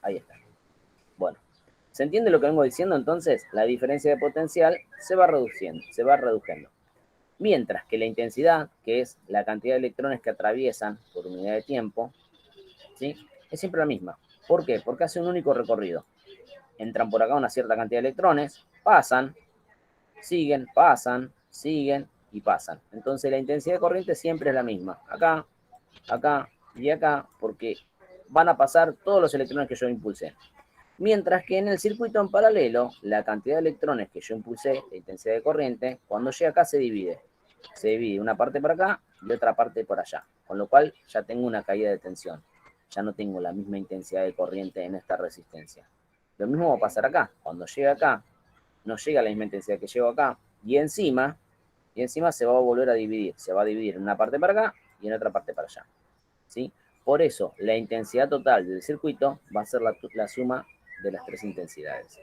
Ahí está. Bueno. ¿Se entiende lo que vengo diciendo? Entonces, la diferencia de potencial se va reduciendo, se va reduciendo. Mientras que la intensidad, que es la cantidad de electrones que atraviesan por unidad de tiempo, ¿sí? Es siempre la misma. ¿Por qué? Porque hace un único recorrido. Entran por acá una cierta cantidad de electrones, pasan, siguen, pasan, siguen y pasan. Entonces la intensidad de corriente siempre es la misma. Acá, acá y acá, porque van a pasar todos los electrones que yo impulsé. Mientras que en el circuito en paralelo, la cantidad de electrones que yo impulsé, la intensidad de corriente, cuando llega acá se divide. Se divide una parte por acá y otra parte por allá. Con lo cual ya tengo una caída de tensión. Ya no tengo la misma intensidad de corriente en esta resistencia. Lo mismo va a pasar acá. Cuando llega acá, no llega a la misma intensidad que llego acá. Y encima se va a volver a dividir. Se va a dividir en una parte para acá y en otra parte para allá. ¿Sí? Por eso, la intensidad total del circuito va a ser la suma de las tres intensidades.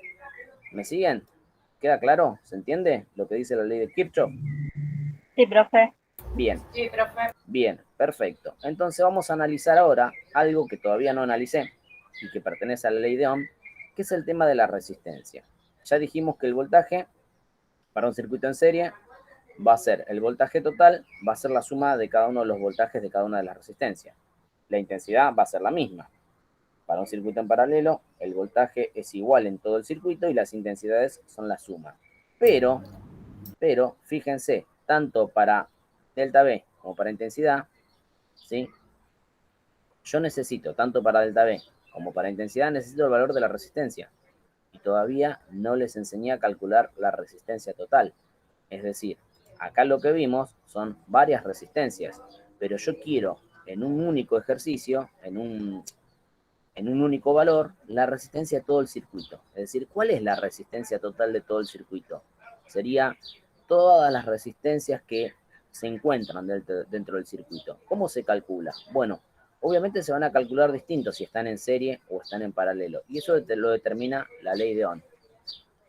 ¿Me siguen? ¿Queda claro? ¿Se entiende lo que dice la ley de Kirchhoff? Sí, profe. Bien. Sí, profe. Bien, perfecto. Entonces vamos a analizar ahora algo que todavía no analicé y que pertenece a la ley de Ohm, que es el tema de la resistencia. Ya dijimos que el voltaje para un circuito en serie va a ser el voltaje total, va a ser la suma de cada uno de los voltajes de cada una de las resistencias. La intensidad va a ser la misma. Para un circuito en paralelo, el voltaje es igual en todo el circuito y las intensidades son la suma. Pero, fíjense, tanto para delta V como para intensidad, ¿sí? Yo necesito, tanto para delta V como para intensidad, necesito el valor de la resistencia. Y todavía no les enseñé a calcular la resistencia total. Es decir, acá lo que vimos son varias resistencias, pero yo quiero en un único ejercicio, en un único valor, la resistencia de todo el circuito. Es decir, ¿cuál es la resistencia total de todo el circuito? Sería todas las resistencias que se encuentran dentro del circuito. ¿Cómo se calcula? Bueno, obviamente se van a calcular distintos si están en serie o están en paralelo. Y eso lo determina la ley de Ohm.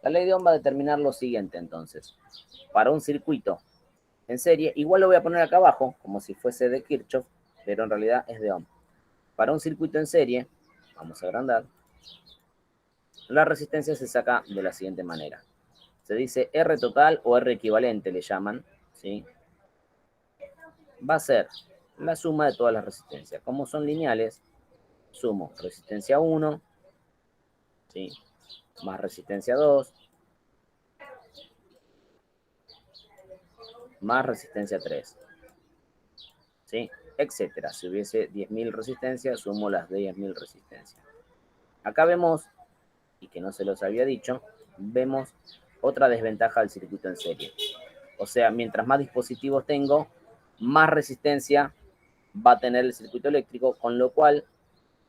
La ley de Ohm va a determinar lo siguiente, entonces. Para un circuito en serie, igual lo voy a poner acá abajo, como si fuese de Kirchhoff, pero en realidad es de Ohm. Para un circuito en serie, vamos a agrandar, la resistencia se saca de la siguiente manera. Se dice R total o R equivalente, le llaman, ¿sí? Va a ser la suma de todas las resistencias. Como son lineales, sumo resistencia 1, ¿sí? Más resistencia 2, más resistencia 3, ¿sí? Etcétera. Si hubiese 10.000 resistencias, sumo las 10.000 resistencias. Acá vemos, y que no se los había dicho, vemos otra desventaja del circuito en serie. O sea, mientras más dispositivos tengo, más resistencia va a tener el circuito eléctrico, con lo cual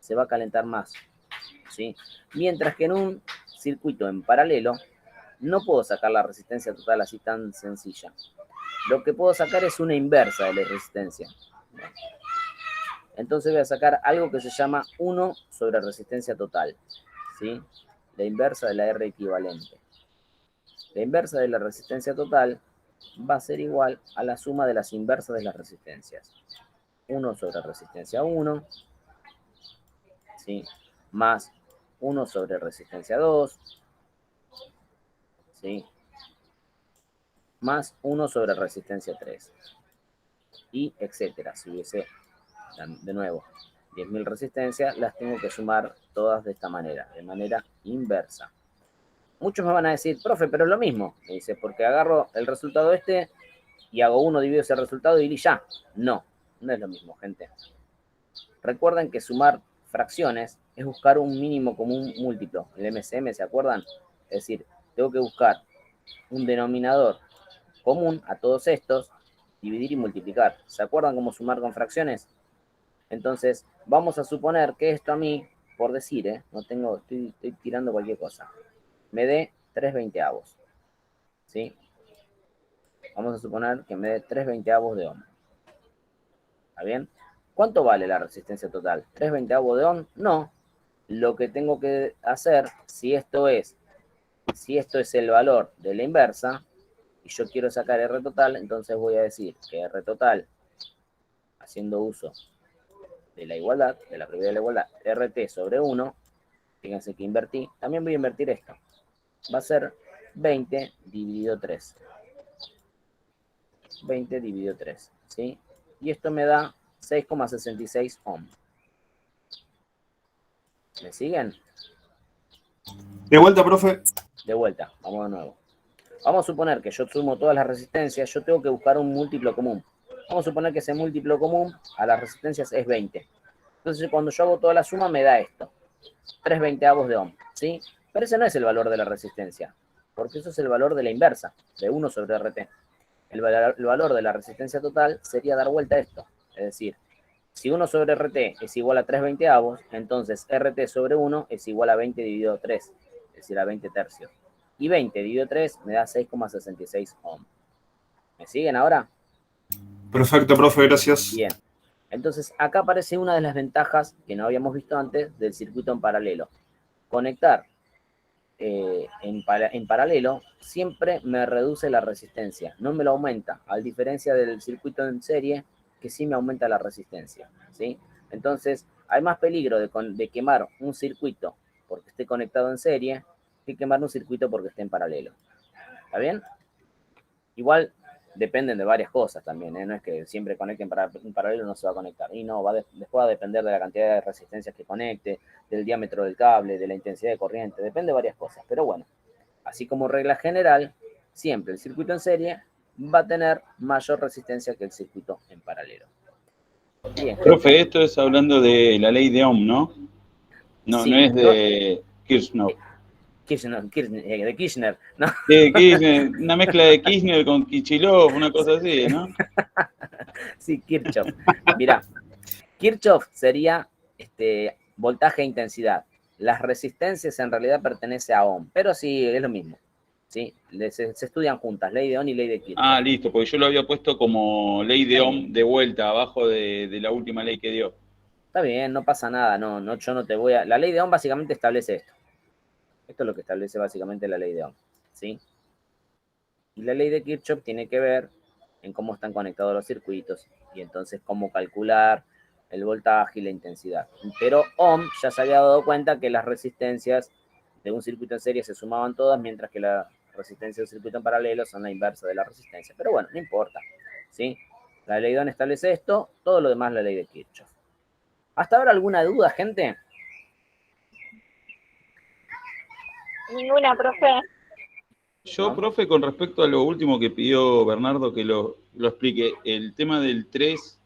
se va a calentar más, ¿sí? Mientras que en un circuito en paralelo, no puedo sacar la resistencia total así tan sencilla. Lo que puedo sacar es una inversa de la resistencia. Entonces voy a sacar algo que se llama 1 sobre resistencia total, ¿sí? La inversa de la R equivalente. La inversa de la resistencia total va a ser igual a la suma de las inversas de las resistencias. 1 sobre resistencia 1, ¿sí? Más 1 sobre resistencia 2, ¿sí? Más 1 sobre resistencia 3. Y etcétera. Si hubiese, de nuevo, 10.000 resistencias, las tengo que sumar todas de esta manera, de manera inversa. Muchos me van a decir, profe, pero es lo mismo. Me dice, porque agarro el resultado este y hago 1, divido ese resultado y ya. No, no es lo mismo, gente. Recuerden que sumar fracciones es buscar un mínimo común múltiplo. El MCM, ¿se acuerdan? Es decir, tengo que buscar un denominador común a todos estos, dividir y multiplicar. ¿Se acuerdan cómo sumar con fracciones? Entonces, vamos a suponer que esto a mí, por decir, no tengo, estoy tirando cualquier cosa, me dé 3/20, ¿sí? Vamos a suponer que me dé 3/20 de ohm. ¿Está bien? ¿Cuánto vale la resistencia total? ¿3/20 de ohm? No. Lo que tengo que hacer, si esto es el valor de la inversa, y yo quiero sacar R total, entonces voy a decir que R total, haciendo uso de la igualdad, de la propiedad de la igualdad, RT sobre 1, fíjense que invertí, también voy a invertir esto. Va a ser 20 dividido 3. 20 dividido 3, ¿sí? Y esto me da 6,66 ohm. ¿Me siguen? De vuelta, profe. De vuelta, vamos de nuevo. Vamos a suponer que yo sumo todas las resistencias, yo tengo que buscar un múltiplo común. Vamos a suponer que ese múltiplo común a las resistencias es 20. Entonces, cuando yo hago toda la suma, me da esto. 3/20 de ohm, ¿sí? Pero ese no es el valor de la resistencia, porque eso es el valor de la inversa, de 1 sobre RT. El valor de la resistencia total sería dar vuelta a esto. Es decir, si 1 sobre RT es igual a 3/20, entonces RT sobre 1 es igual a 20 dividido 3, es decir, a 20 tercios. Y 20 dividido 3 me da 6,66 ohm. ¿Me siguen ahora? Perfecto, profe, gracias. Bien. Entonces, acá aparece una de las ventajas que no habíamos visto antes del circuito en paralelo. Conectar en paralelo siempre me reduce la resistencia, no me lo aumenta, a diferencia del circuito en serie, que sí me aumenta la resistencia, ¿sí? Entonces, hay más peligro de quemar un circuito porque esté conectado en serie que quemar un circuito porque esté en paralelo. ¿Está bien? Igual dependen de varias cosas también, ¿eh? No es que siempre conecten en paralelo no se va a conectar. Y no, después va a depender de la cantidad de resistencias que conecte, del diámetro del cable, de la intensidad de corriente, depende de varias cosas. Pero bueno, así como regla general, siempre el circuito en serie va a tener mayor resistencia que el circuito en paralelo. Bien, Profe, esto es hablando de la ley de Ohm, ¿no? No, sí, no es de Kirchhoff. de Kirchner, ¿no? Kirchner, una mezcla de Kirchner con Kichilov, una cosa así, ¿no? Sí, Kirchhoff. Mirá, Kirchhoff sería voltaje e intensidad. Las resistencias en realidad pertenecen a Ohm, pero sí, es lo mismo. ¿Sí? Se estudian juntas, ley de Ohm y ley de Kirchhoff. Ah, listo, porque yo lo había puesto como ley de Sí. Ohm de vuelta, abajo de la última ley que dio. Está bien, no pasa nada, no, yo no te voy a... La ley de Ohm básicamente establece esto. Esto es lo que establece básicamente la ley de Ohm, ¿sí? Y la ley de Kirchhoff tiene que ver en cómo están conectados los circuitos y entonces cómo calcular el voltaje y la intensidad. Pero Ohm ya se había dado cuenta que las resistencias de un circuito en serie se sumaban todas, mientras que la resistencia de un circuito en paralelo son la inversa de la resistencia. Pero bueno, no importa, ¿sí? La ley de Ohm establece esto, todo lo demás la ley de Kirchhoff. ¿Hasta ahora alguna duda, gente? Ninguna, profe. Yo, ¿No? profe, con respecto a lo último que pidió Bernardo que lo explique, el tema del 3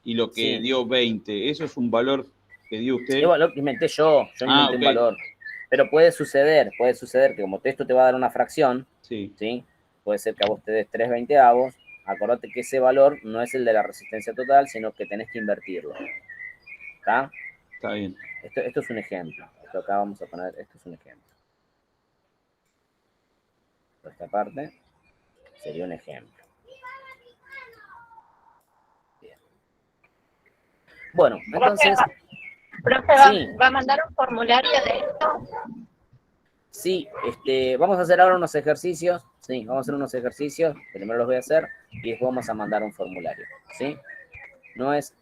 y lo que Sí. dio 20, ¿eso es un valor que dio usted? Bueno, lo inventé yo inventé un valor. Pero puede suceder que como esto te va a dar una fracción, sí. ¿sí? Puede ser que a vos te des 3/20, acordate que ese valor no es el de la resistencia total, sino que tenés que invertirlo. ¿Está? Está bien. Esto es un ejemplo. Esto acá vamos a poner, esto es un ejemplo. Esta parte sería un ejemplo. Bien. Bueno, entonces... Profe, sí. ¿va a mandar un formulario de esto? Sí, vamos a hacer ahora unos ejercicios, sí, vamos a hacer unos ejercicios, primero los voy a hacer y después vamos a mandar un formulario, ¿sí? Es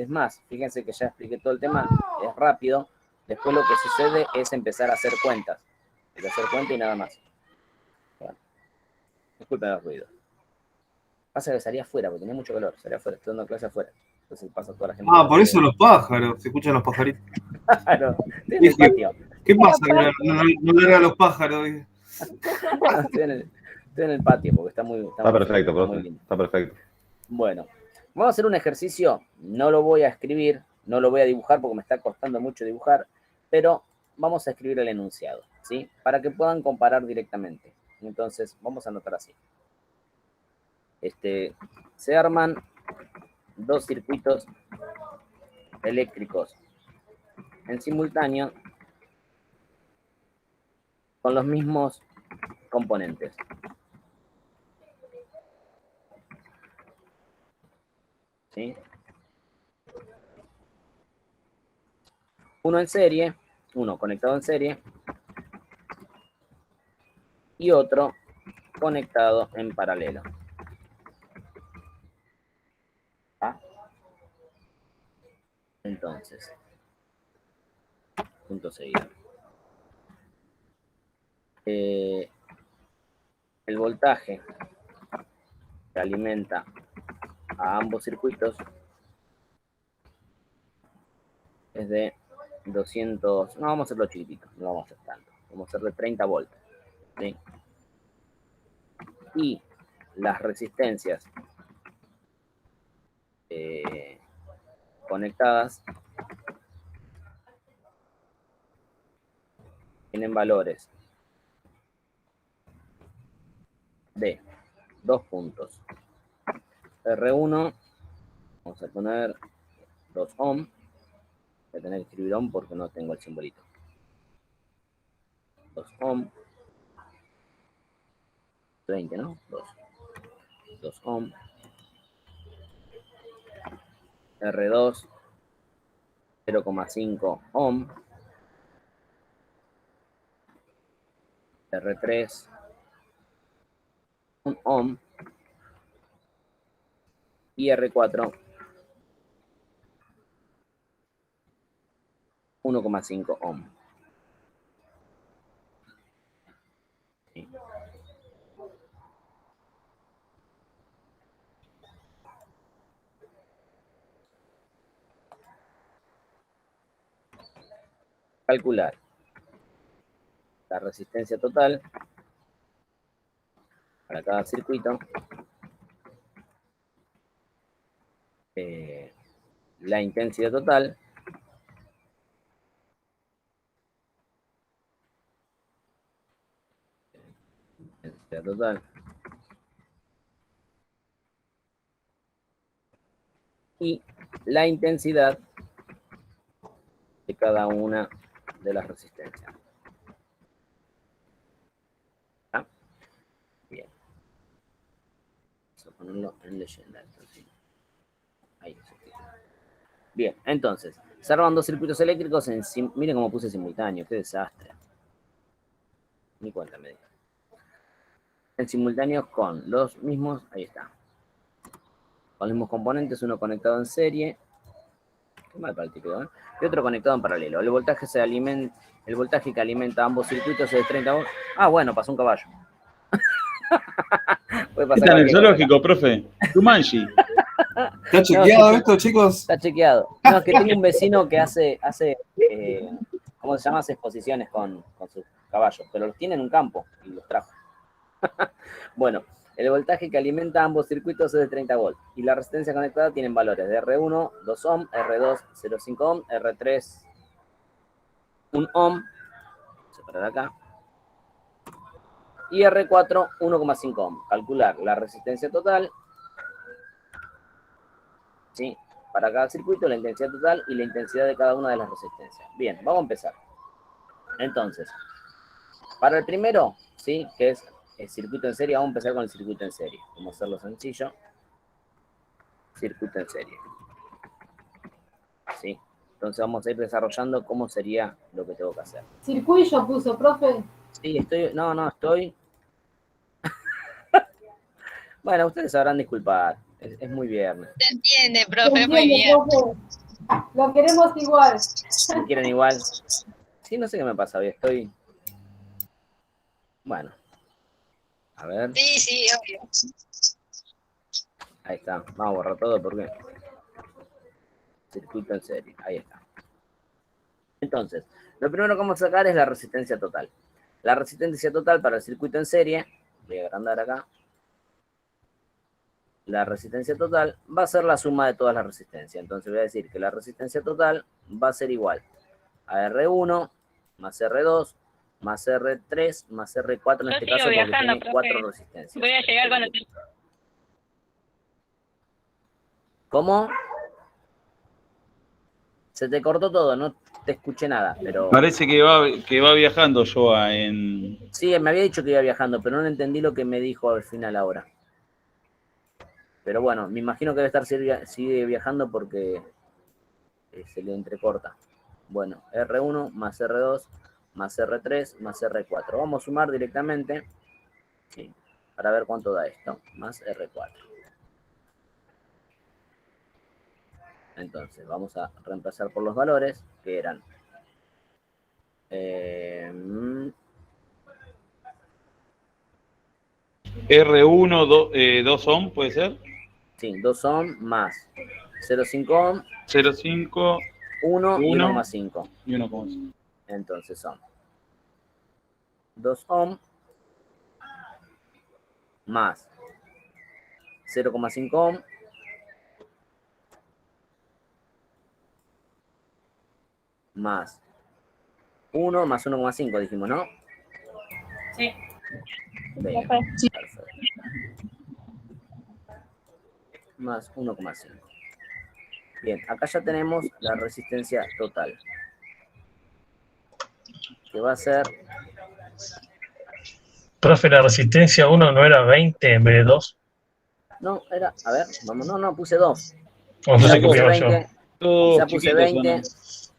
más, fíjense que ya expliqué todo el tema, es rápido, después lo que sucede es empezar a hacer cuentas, y nada más. Bueno, disculpen los ruidos. Pasa que salía afuera, porque tenía mucho calor, salía afuera, estoy dando clase afuera, entonces pasa toda la gente. Ah, por eso los pájaros, se escuchan los pajaritos. Claro, estoy en el patio. ¿Qué pasa? No larga los pájaros. Estoy en el patio, porque está perfecto, profe. muy lindo. Está perfecto. Bueno, vamos a hacer un ejercicio, no lo voy a escribir, no lo voy a dibujar porque me está costando mucho dibujar, pero vamos a escribir el enunciado, ¿sí? Para que puedan comparar directamente. Entonces, vamos a anotar así. Se arman dos circuitos eléctricos en simultáneo con los mismos componentes. ¿Sí? Uno conectado en serie y otro conectado en paralelo. ¿Ah? Entonces, punto seguido. El voltaje que alimenta a ambos circuitos es de 200, no vamos a hacerlo chiquitito, no vamos a hacer tanto, vamos a hacer de 30 voltios, ¿sí? Y las resistencias conectadas tienen valores de 2 puntos. R1, vamos a poner 2 ohm. Voy a tener que escribir ohm porque no tengo el simbolito. 2 ohm. 20, ¿no? 2 ohm. R2, 0,5 ohm. R3, 1 ohm. Y R4, 1,5 ohm. Sí. Calcular la resistencia total para cada circuito, la intensidad total, y la intensidad de cada una de las resistencias. ¿Ah? Bien. Vamos a ponerlo en leyenda. Entonces. Ahí. Bien, entonces, se arman 2 circuitos eléctricos en... Miren cómo puse simultáneo, qué desastre. Ni cuenta me di. En simultáneo con los mismos... Ahí está. Con los mismos componentes, uno conectado en serie. Qué mal para el típico, ¿eh? Y otro conectado en paralelo. El voltaje que alimenta ambos circuitos es de 30 volts. Ah, bueno, pasó un caballo. Puede pasar Está en el cualquier cosa acá. zoológico, profe. Jumanji. ¿Está chequeado sí, esto, chicos? Está chequeado. No, es que tengo un vecino que hace ¿cómo se llama? Hace exposiciones con sus caballos, pero los tiene en un campo y los trajo. Bueno, el voltaje que alimenta ambos circuitos es de 30 volts y la resistencia conectada tienen valores de R1, 2 ohm, R2, 0,5 ohm, R3, 1 ohm, voy a separar acá, y R4, 1,5 ohm. Calcular la resistencia total, ¿sí? Para cada circuito, la intensidad total y la intensidad de cada una de las resistencias. Bien, vamos a empezar. Entonces, para el primero, ¿sí? Que es el circuito en serie, vamos a empezar con el circuito en serie. Vamos a hacerlo sencillo. Circuito en serie. ¿Sí? Entonces vamos a ir desarrollando cómo sería lo que tengo que hacer. Circuito puso, profe. Sí, estoy... Bueno, ustedes sabrán disculpar. Es muy viernes. Se entiende, Se profe, muy entiende, bien. profe. Lo queremos igual. ¿Me quieren igual? Sí, no sé qué me pasa hoy. Estoy... Bueno. A ver. Sí, sí, obvio. Ahí está. Vamos a borrar todo porque... Circuito en serie. Ahí está. Entonces, lo primero que vamos a sacar es la resistencia total. La resistencia total para el circuito en serie, voy a agrandar acá, la resistencia total va a ser la suma de todas las resistencias. Entonces voy a decir que la resistencia total va a ser igual a R1 más R2 más R3 más R4 en Yo este sigo caso porque viajando, tiene profe. 4 resistencias. Voy a llegar cuando... ¿Cómo? Se te cortó todo, no te escuché nada, pero... Parece que va viajando Joa en... Sí, me había dicho que iba viajando, pero no entendí lo que me dijo al final ahora. Pero bueno, me imagino que debe estar sigue viajando porque se le entrecorta. Bueno, R1 más R2 más R3 más R4. Vamos a sumar directamente, ¿sí? Para ver cuánto da esto, más R4. Entonces, vamos a reemplazar por los valores, que eran... R1, 2 ohm, ¿puede ser? Sí, 2 ohm más 0,5 ohm, 0,5, 1 y 1 1,5. y 1,5. Entonces son 2 ohm más 0,5 ohm más 1 más 1,5 dijimos, ¿no? Sí. Bien, Sí. perfecto. Más 1,5. Bien, acá ya tenemos la resistencia total, que va a ser... Profe, la resistencia 1 no era 20 en vez de 2. No, era... A ver, vamos, no, puse 2. O no Quizá sé qué puse opino yo. 20, Todos quizá puse chiquitos 20. son.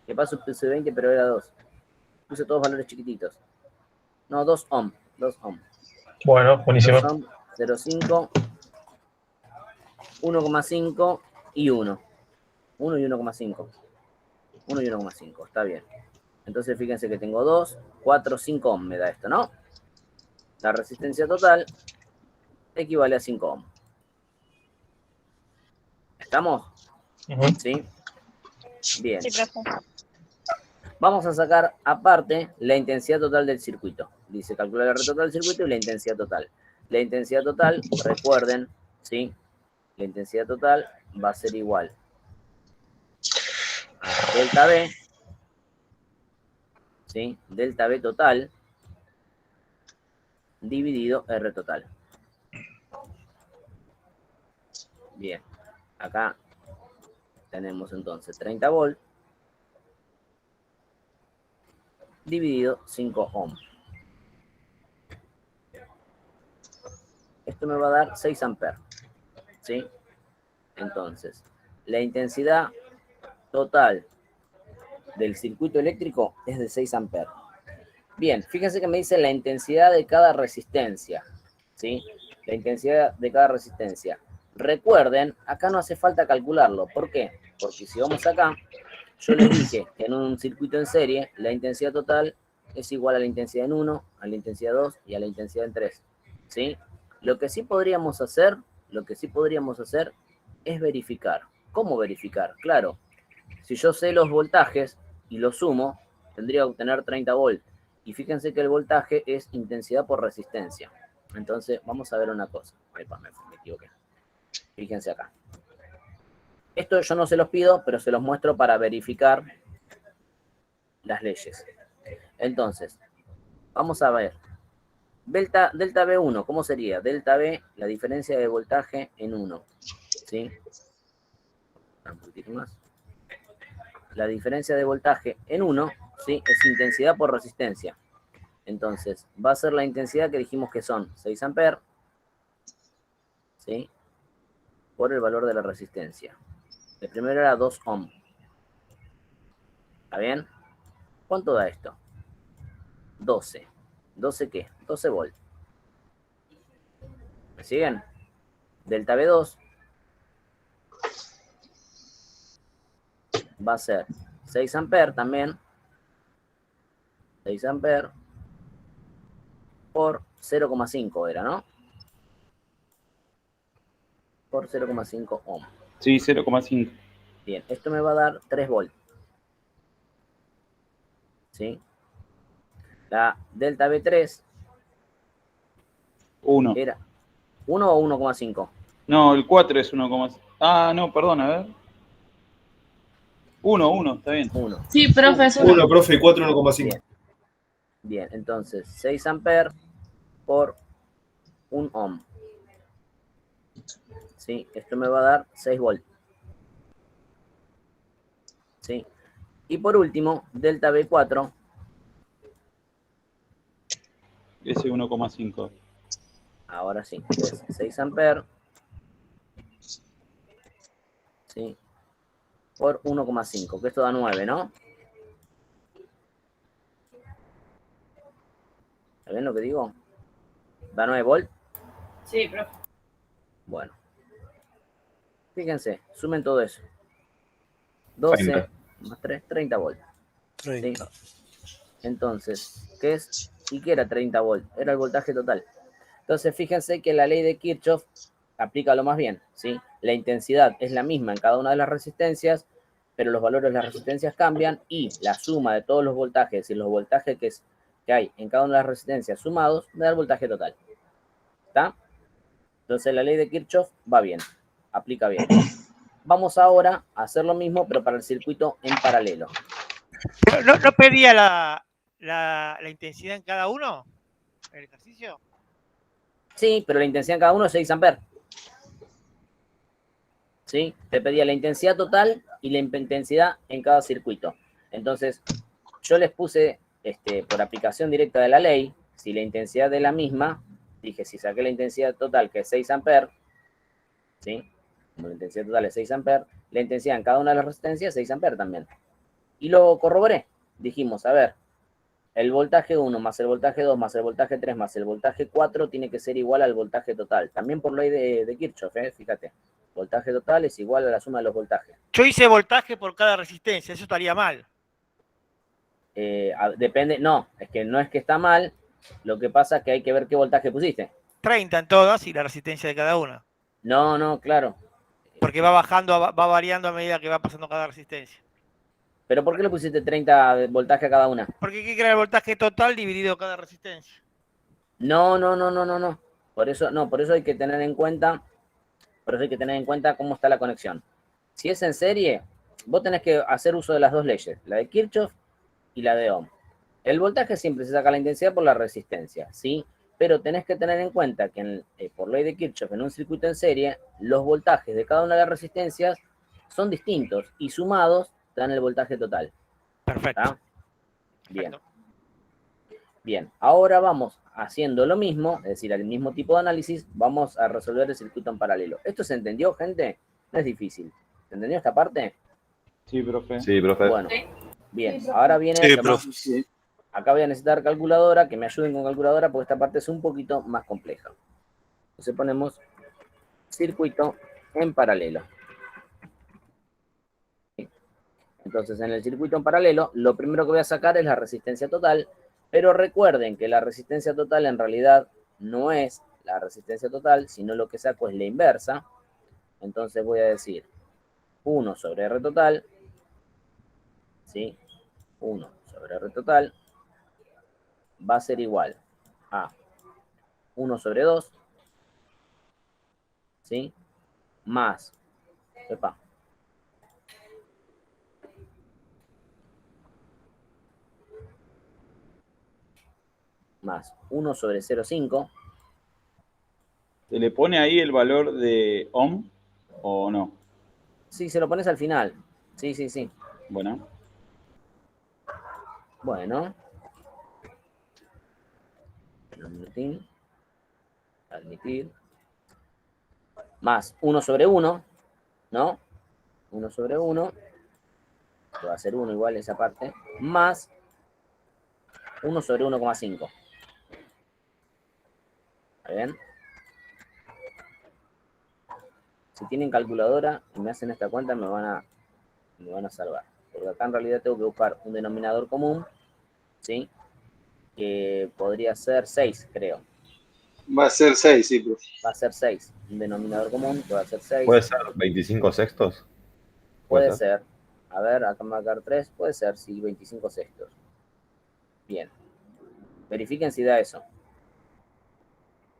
¿Qué pasó? Puse 20, pero era 2. Puse todos valores chiquititos. No, 2 ohm. 2 ohm. Bueno, 2 buenísimo. ohm, 0,5, 1,5 y 1. 1 y 1,5. 1 y 1,5. Está bien. Entonces fíjense que tengo 2, 4, 5 ohm me da esto, ¿no? La resistencia total equivale a 5 ohm. ¿Estamos? Ujú. ¿Sí? Bien. Sí, profe. Vamos a sacar aparte la intensidad total del circuito. Dice calcular la red total del circuito y la intensidad total. La intensidad total, recuerden, ¿sí? La intensidad total va a ser igual a delta B, ¿sí? Delta B total dividido R total. Bien, acá tenemos entonces 30 volt dividido 5 ohm. Esto me va a dar 6 amperes, ¿sí? Entonces, la intensidad total del circuito eléctrico es de 6 amperes. Bien, fíjense que me dice la intensidad de cada resistencia, ¿sí? La intensidad de cada resistencia. Recuerden, acá no hace falta calcularlo. ¿Por qué? Porque si vamos acá, yo les dije que en un circuito en serie, la intensidad total es igual a la intensidad en 1, a la intensidad 2 y a la intensidad en 3, ¿sí? Lo que sí podríamos hacer es verificar. ¿Cómo verificar? Claro, si yo sé los voltajes y los sumo, tendría que obtener 30 volts. Y fíjense que el voltaje es intensidad por resistencia. Entonces, vamos a ver una cosa. Epa, me equivoqué. Fíjense acá. Esto yo no se los pido, pero se los muestro para verificar las leyes. Entonces, vamos a ver. Delta B1, ¿cómo sería? Delta B, la diferencia de voltaje en 1. ¿Sí? Un poquitito más. La diferencia de voltaje en 1, ¿sí? Es intensidad por resistencia. Entonces, va a ser la intensidad que dijimos que son 6 amperes, ¿sí? Por el valor de la resistencia. El primero era 2 ohm. ¿Está bien? ¿Cuánto da esto? 12. ¿12 qué? 12 volt. ¿Me siguen? Delta B2 va a ser 6 amperes también. 6 amperes por 0,5 era, ¿no? Por 0,5 ohm. Sí, 0,5. Bien, esto me va a dar 3 volts. ¿Sí? La delta B3 1. era 1 o 1,5. No, el 4 es 1,5. Ah, no, perdón, a ver. 1, está bien. 1. Sí, profe, es uno. 1, profe, 4, 1,5. Bien. Bien, entonces 6 amperes por 1 ohm. ¿Sí? Esto me va a dar 6 volts. ¿Sí? Y por último, delta B4 Ese 1,5. ahora sí, es 6 amperes, ¿sí? Por 1,5, que esto da 9, ¿no? ¿Está bien lo que digo? ¿Da 9 volts? Sí, profe. Bueno. Fíjense, sumen todo eso. 12 30. más 3, 30 volts. 30. ¿Sí? Entonces, ¿qué es? ¿Y qué era 30 volts? Era el voltaje total. Entonces, fíjense que la ley de Kirchhoff aplica lo más bien, ¿sí? La intensidad es la misma en cada una de las resistencias, pero los valores de las resistencias cambian y la suma de todos los voltajes y los voltajes que hay en cada una de las resistencias sumados me da el voltaje total. ¿Está? Entonces, la ley de Kirchhoff va bien, aplica bien. Vamos ahora a hacer lo mismo, pero para el circuito en paralelo. ¿No pedía la intensidad en cada uno? ¿El ejercicio? Sí, pero la intensidad en cada uno es 6 amperes. ¿Sí? Te pedía la intensidad total y la intensidad en cada circuito. Entonces, yo les puse, por aplicación directa de la ley, si la intensidad es la misma, dije, si saqué la intensidad total, que es 6 amperes, ¿sí? Como la intensidad total es 6 amperes, la intensidad en cada una de las resistencias es 6 amperes también. Y lo corroboré. Dijimos, a ver, el voltaje 1 más el voltaje 2 más el voltaje 3 más el voltaje 4 tiene que ser igual al voltaje total. También por ley de Kirchhoff, fíjate. Voltaje total es igual a la suma de los voltajes. Yo hice voltaje por cada resistencia, eso estaría mal. Depende, no, es que no es que está mal, lo que pasa es que hay que ver qué voltaje pusiste. 30 en todas y la resistencia de cada una. No, claro. Porque va bajando, va variando a medida que va pasando cada resistencia. ¿Pero por qué le pusiste 30 voltaje a cada una? Porque hay que crear el voltaje total dividido cada resistencia. No. Por eso hay que tener en cuenta, cómo está la conexión. Si es en serie, vos tenés que hacer uso de las dos leyes, la de Kirchhoff y la de Ohm. El voltaje siempre se saca la intensidad por la resistencia, ¿sí? Pero tenés que tener en cuenta que por ley de Kirchhoff, en un circuito en serie, los voltajes de cada una de las resistencias son distintos y sumados te dan el voltaje total. Perfecto. ¿Está? Bien. Bien, ahora vamos haciendo lo mismo, es decir, el mismo tipo de análisis, vamos a resolver el circuito en paralelo. ¿Esto se entendió, gente? No es difícil. ¿Se entendió esta parte? Sí, profe. Sí, profe. Bueno, bien, ahora viene... Sí, profe. Acá voy a necesitar calculadora, que me ayuden con calculadora, porque esta parte es un poquito más compleja. Entonces ponemos circuito en paralelo. Entonces, en el circuito en paralelo, lo primero que voy a sacar es la resistencia total, pero recuerden que la resistencia total en realidad no es la resistencia total, sino lo que saco es la inversa. Entonces voy a decir 1 sobre R total, ¿sí? 1 sobre R total va a ser igual a 1 sobre 2, ¿sí? Más, más 1 sobre 0,5. ¿Se le pone ahí el valor de ohm o no? Sí, se lo pones al final. Sí. Bueno. Bueno. Admitir. Más 1 sobre 1, ¿no? 1 sobre 1. Que va a ser 1 igual esa parte. Más 1 sobre 1,5. ¿Está bien? Si tienen calculadora y me hacen esta cuenta, me van a salvar. Porque acá en realidad tengo que buscar un denominador común, ¿sí? Que podría ser 6, creo. Va a ser 6, sí, profe. Va a ser 6. Un denominador común que va a ser 6. ¿Puede ser 25 sextos? Puede ser. A ver, acá me va a quedar 3. Puede ser, sí, 25 sextos. Bien. Verifiquen si da eso.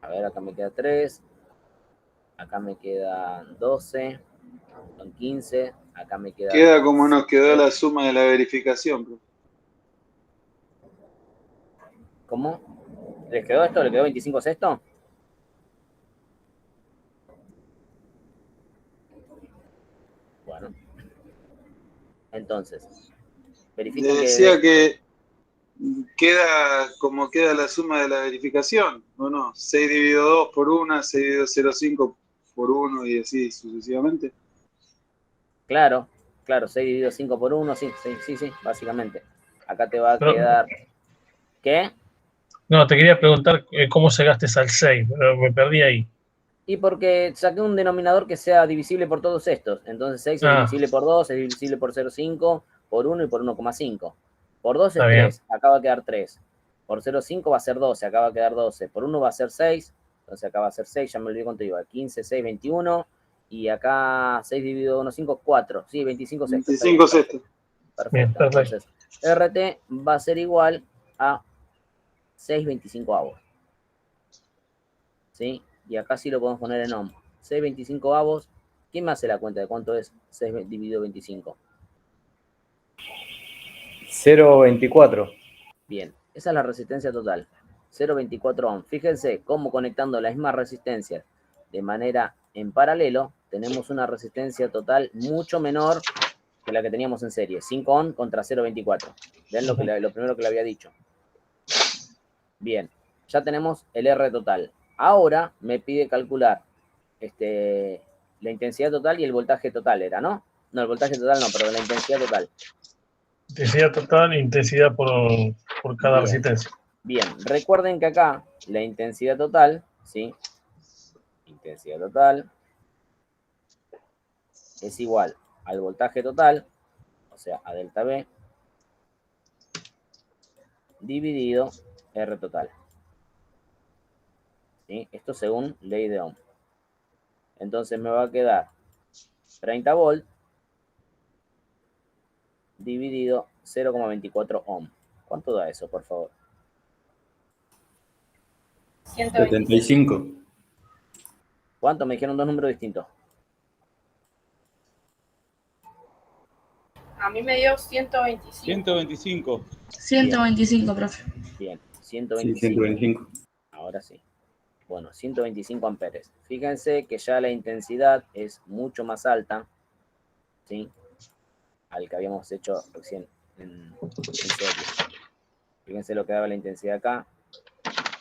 A ver, acá me queda 3. Acá me queda 12. Son 15. Acá me queda... Queda como nos quedó la suma de la verificación, profe. ¿Cómo? ¿Les quedó esto? ¿Le quedó 25 sextos? Bueno. Entonces, verifiquen Decía que queda como queda la suma de la verificación, ¿o no? 6 dividido 2 por 1, 6 dividido 0,5 por 1 y así sucesivamente. Claro, 6 dividido 5 por 1, sí, básicamente. Acá te va a quedar... ¿Qué? No, te quería preguntar cómo llegaste al 6, pero me perdí ahí. Y porque saqué un denominador que sea divisible por todos estos. Entonces 6 es divisible por 2, es divisible por 0,5, por 1 y por 1,5. Por 2 es 3, acá va a quedar 3. Por 0,5 va a ser 12, acá va a quedar 12. Por 1 va a ser 6, entonces acá va a ser 6, ya me olvidé cuánto iba. 15, 6, 21. Y acá 6 dividido 1, 5, 4. Sí, 25 sextos. 25 sextos. Perfecto. Entonces, RT va a ser igual a 6,25avos. ¿Sí? Y acá sí lo podemos poner en ohm. 6,25avos. ¿Quién me hace la cuenta de cuánto es 6 dividido 25? 0,24. Bien, esa es la resistencia total. 0,24 ohm. Fíjense cómo conectando las mismas resistencias de manera en paralelo, tenemos una resistencia total mucho menor que la que teníamos en serie. 5 ohm contra 0,24. Vean lo primero que le había dicho. Bien, ya tenemos el R total. Ahora me pide calcular la intensidad total y el voltaje total, ¿era, no? No, el voltaje total no, pero la intensidad total. Intensidad total, intensidad por cada Bien. resistencia. Bien, recuerden que acá la intensidad total, ¿sí? Intensidad total es igual al voltaje total, o sea, a delta V, dividido R total. ¿Sí? Esto según ley de Ohm. Entonces me va a quedar 30 volt dividido 0,24 ohm. ¿Cuánto da eso, por favor? 75. ¿Cuánto? Me dijeron dos números distintos. A mí me dio 125. 125. 125, profe. Bien, Sí, 125. 125. Ahora sí. Bueno, 125 amperes. Fíjense que ya la intensidad es mucho más alta, ¿sí? Al que habíamos hecho recién en serie. Fíjense lo que daba la intensidad acá.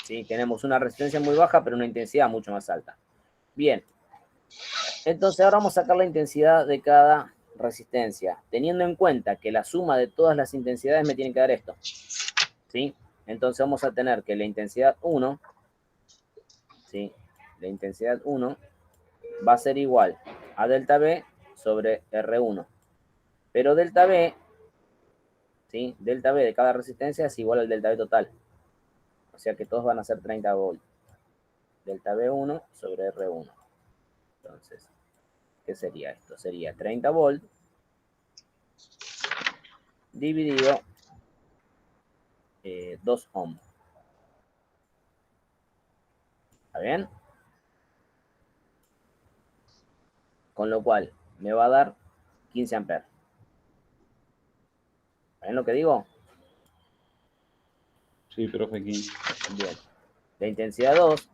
¿Sí? Tenemos una resistencia muy baja, pero una intensidad mucho más alta. Bien. Entonces ahora vamos a sacar la intensidad de cada resistencia, teniendo en cuenta que la suma de todas las intensidades me tiene que dar esto. ¿Sí? Entonces vamos a tener que la intensidad 1, ¿sí? La intensidad 1 va a ser igual a delta V sobre R1. Pero delta V, ¿sí? Delta V de cada resistencia es igual al delta V total. O sea que todos van a ser 30 volt. Delta V1 sobre R1. Entonces, ¿qué sería esto? Sería 30 volt dividido 2 ohm. ¿Está bien? Con lo cual, me va a dar 15 amperes. ¿Ven lo que digo? Sí, profe, 15. Bien. La intensidad 2,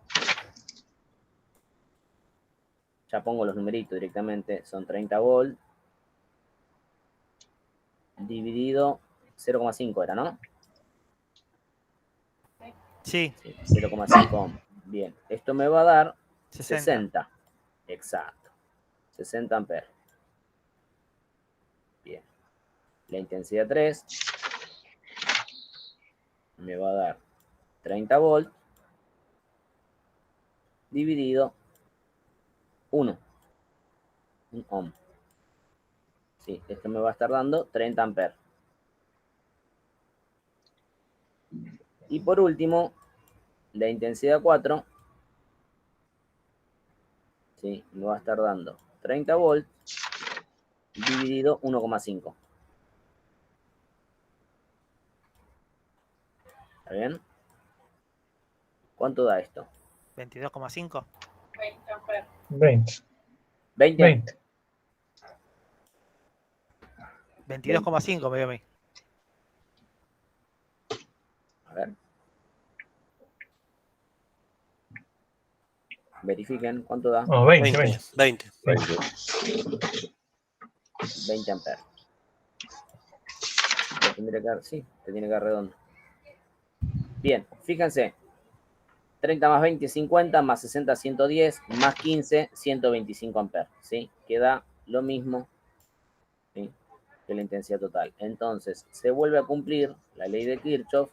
ya pongo los numeritos directamente, son 30 volt dividido 0,5 era, ¿no? Sí, 0,5 ohm. Bien, esto me va a dar 60. 60. Exacto. 60 amperes. Bien. La intensidad 3 me va a dar 30 volt dividido 1 ohm. Sí, esto me va a estar dando 30 amperes. Y por último, la intensidad 4, ¿sí? Me va a estar dando 30 volt dividido 1,5. ¿Está bien? ¿Cuánto da esto? 22,5. 20. 20. 20. 22,5 me dio a mí. A ver. Verifiquen cuánto da. No, 20, 20. 20. 20 amperes. Sí, te tiene que dar redondo. Bien, fíjense. 30 más 20, 50, más 60, 110, más 15, 125 amperes. ¿Sí? Queda lo mismo, ¿sí? Que la intensidad total. Entonces, se vuelve a cumplir la ley de Kirchhoff.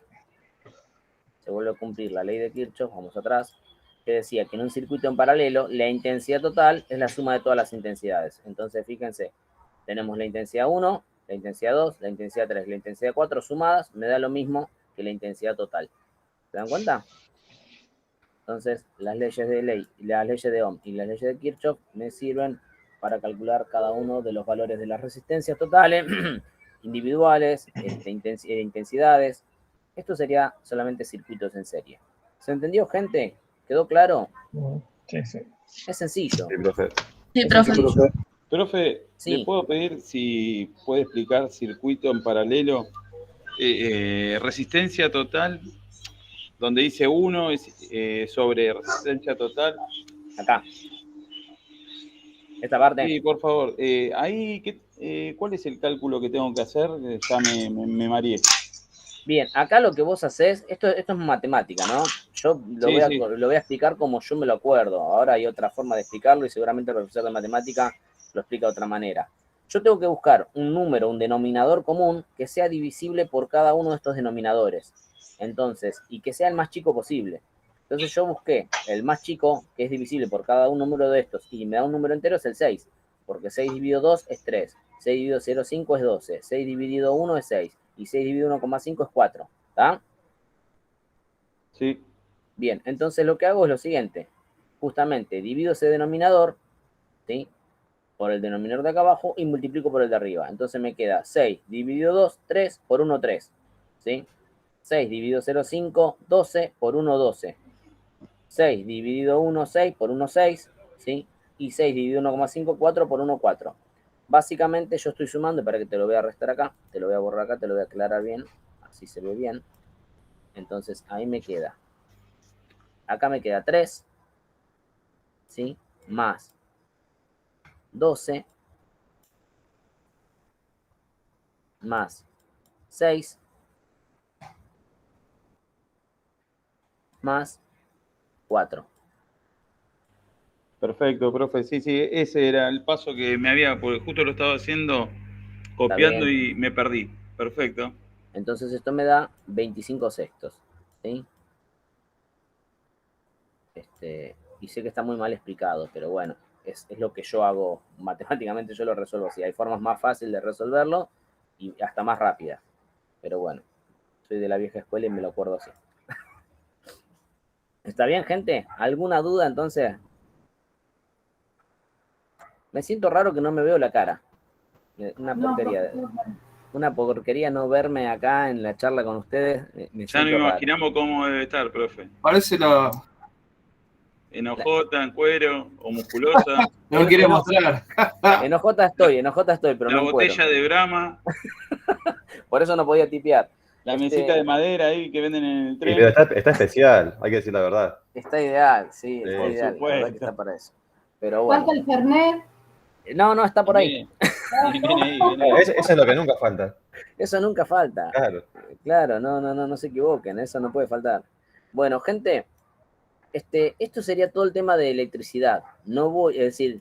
Se vuelve a cumplir la ley de Kirchhoff, vamos atrás, que decía que en un circuito en paralelo, la intensidad total es la suma de todas las intensidades. Entonces, fíjense, tenemos la intensidad 1, la intensidad 2, la intensidad 3, la intensidad 4 sumadas, me da lo mismo que la intensidad total. ¿Se dan cuenta? Entonces, las leyes de Ohm y las leyes de Kirchhoff me sirven para calcular cada uno de los valores de las resistencias totales, individuales, intensidades. Esto sería solamente circuitos en serie. ¿Se entendió, gente? ¿Quedó claro? Sí, sí. Es sencillo. Sí, profe. Sí, profe. Profe, Sí. ¿le puedo pedir si puede explicar circuito en paralelo resistencia total, donde dice 1 sobre resistencia total. Acá. Esta parte. Sí, por favor. Ahí, ¿cuál es el cálculo que tengo que hacer? Ya me mareé. Bien, acá lo que vos hacés, esto es matemática, ¿no? Yo lo voy a explicar como yo me lo acuerdo. Ahora hay otra forma de explicarlo y seguramente el profesor de matemática lo explica de otra manera. Yo tengo que buscar un número, un denominador común que sea divisible por cada uno de estos denominadores. Entonces, y que sea el más chico posible. Entonces yo busqué el más chico, que es divisible por cada un número de estos, y me da un número entero, es el 6. Porque 6 dividido 2 es 3. 6 dividido 0,5 es 12. 6 dividido 1 es 6. Y 6 dividido 1,5 es 4. ¿Está? Sí. Bien, entonces lo que hago es lo siguiente. Justamente divido ese denominador, ¿sí?, por el denominador de acá abajo y multiplico por el de arriba. Entonces me queda 6 dividido 2, 3, por 1, 3. ¿Sí? 6 dividido 0,5, 12, por 1, 12. 6 dividido 1, 6, por 1, 6. ¿Sí? Y 6 dividido 1,5, 4, por 1, 4. Básicamente yo estoy sumando, para que te lo voy a restar acá, te lo voy a borrar acá, te lo voy a aclarar bien, así se ve bien. Entonces ahí me queda, acá me queda 3, ¿sí?, más 12, más 6, más 4. Perfecto, profe. Sí, ese era el paso que me había, porque justo lo estaba haciendo, copiando y me perdí. Perfecto. Entonces esto me da 25 sextos, ¿sí? Y sé que está muy mal explicado, pero bueno, es lo que yo hago matemáticamente, yo lo resuelvo así. Hay formas más fáciles de resolverlo y hasta más rápidas. Pero bueno, soy de la vieja escuela y me lo acuerdo así. ¿Está bien, gente? ¿Alguna duda entonces? Me siento raro que no me veo la cara. Una porquería. Una porquería no verme acá en la charla con ustedes. Me Ya nos siento raro. imaginamos cómo debe estar, profe. Parece la. En hojota, en cuero o musculosa. No quiere mostrar. En OJ estoy, pero la no en cuero. botella de Brahma. Por eso no podía tipear. La mesita de madera ahí que venden en el tren. Pero está especial, hay que decir la verdad. Está ideal, sí, está Por ideal. supuesto. La verdad que está para eso. Pero bueno. Falta el Fernet. No, está por ahí. Viene ahí. Eso es lo que nunca falta. Eso nunca falta. Claro, no se equivoquen, eso no puede faltar. Bueno, gente, esto sería todo el tema de electricidad. No voy, es decir,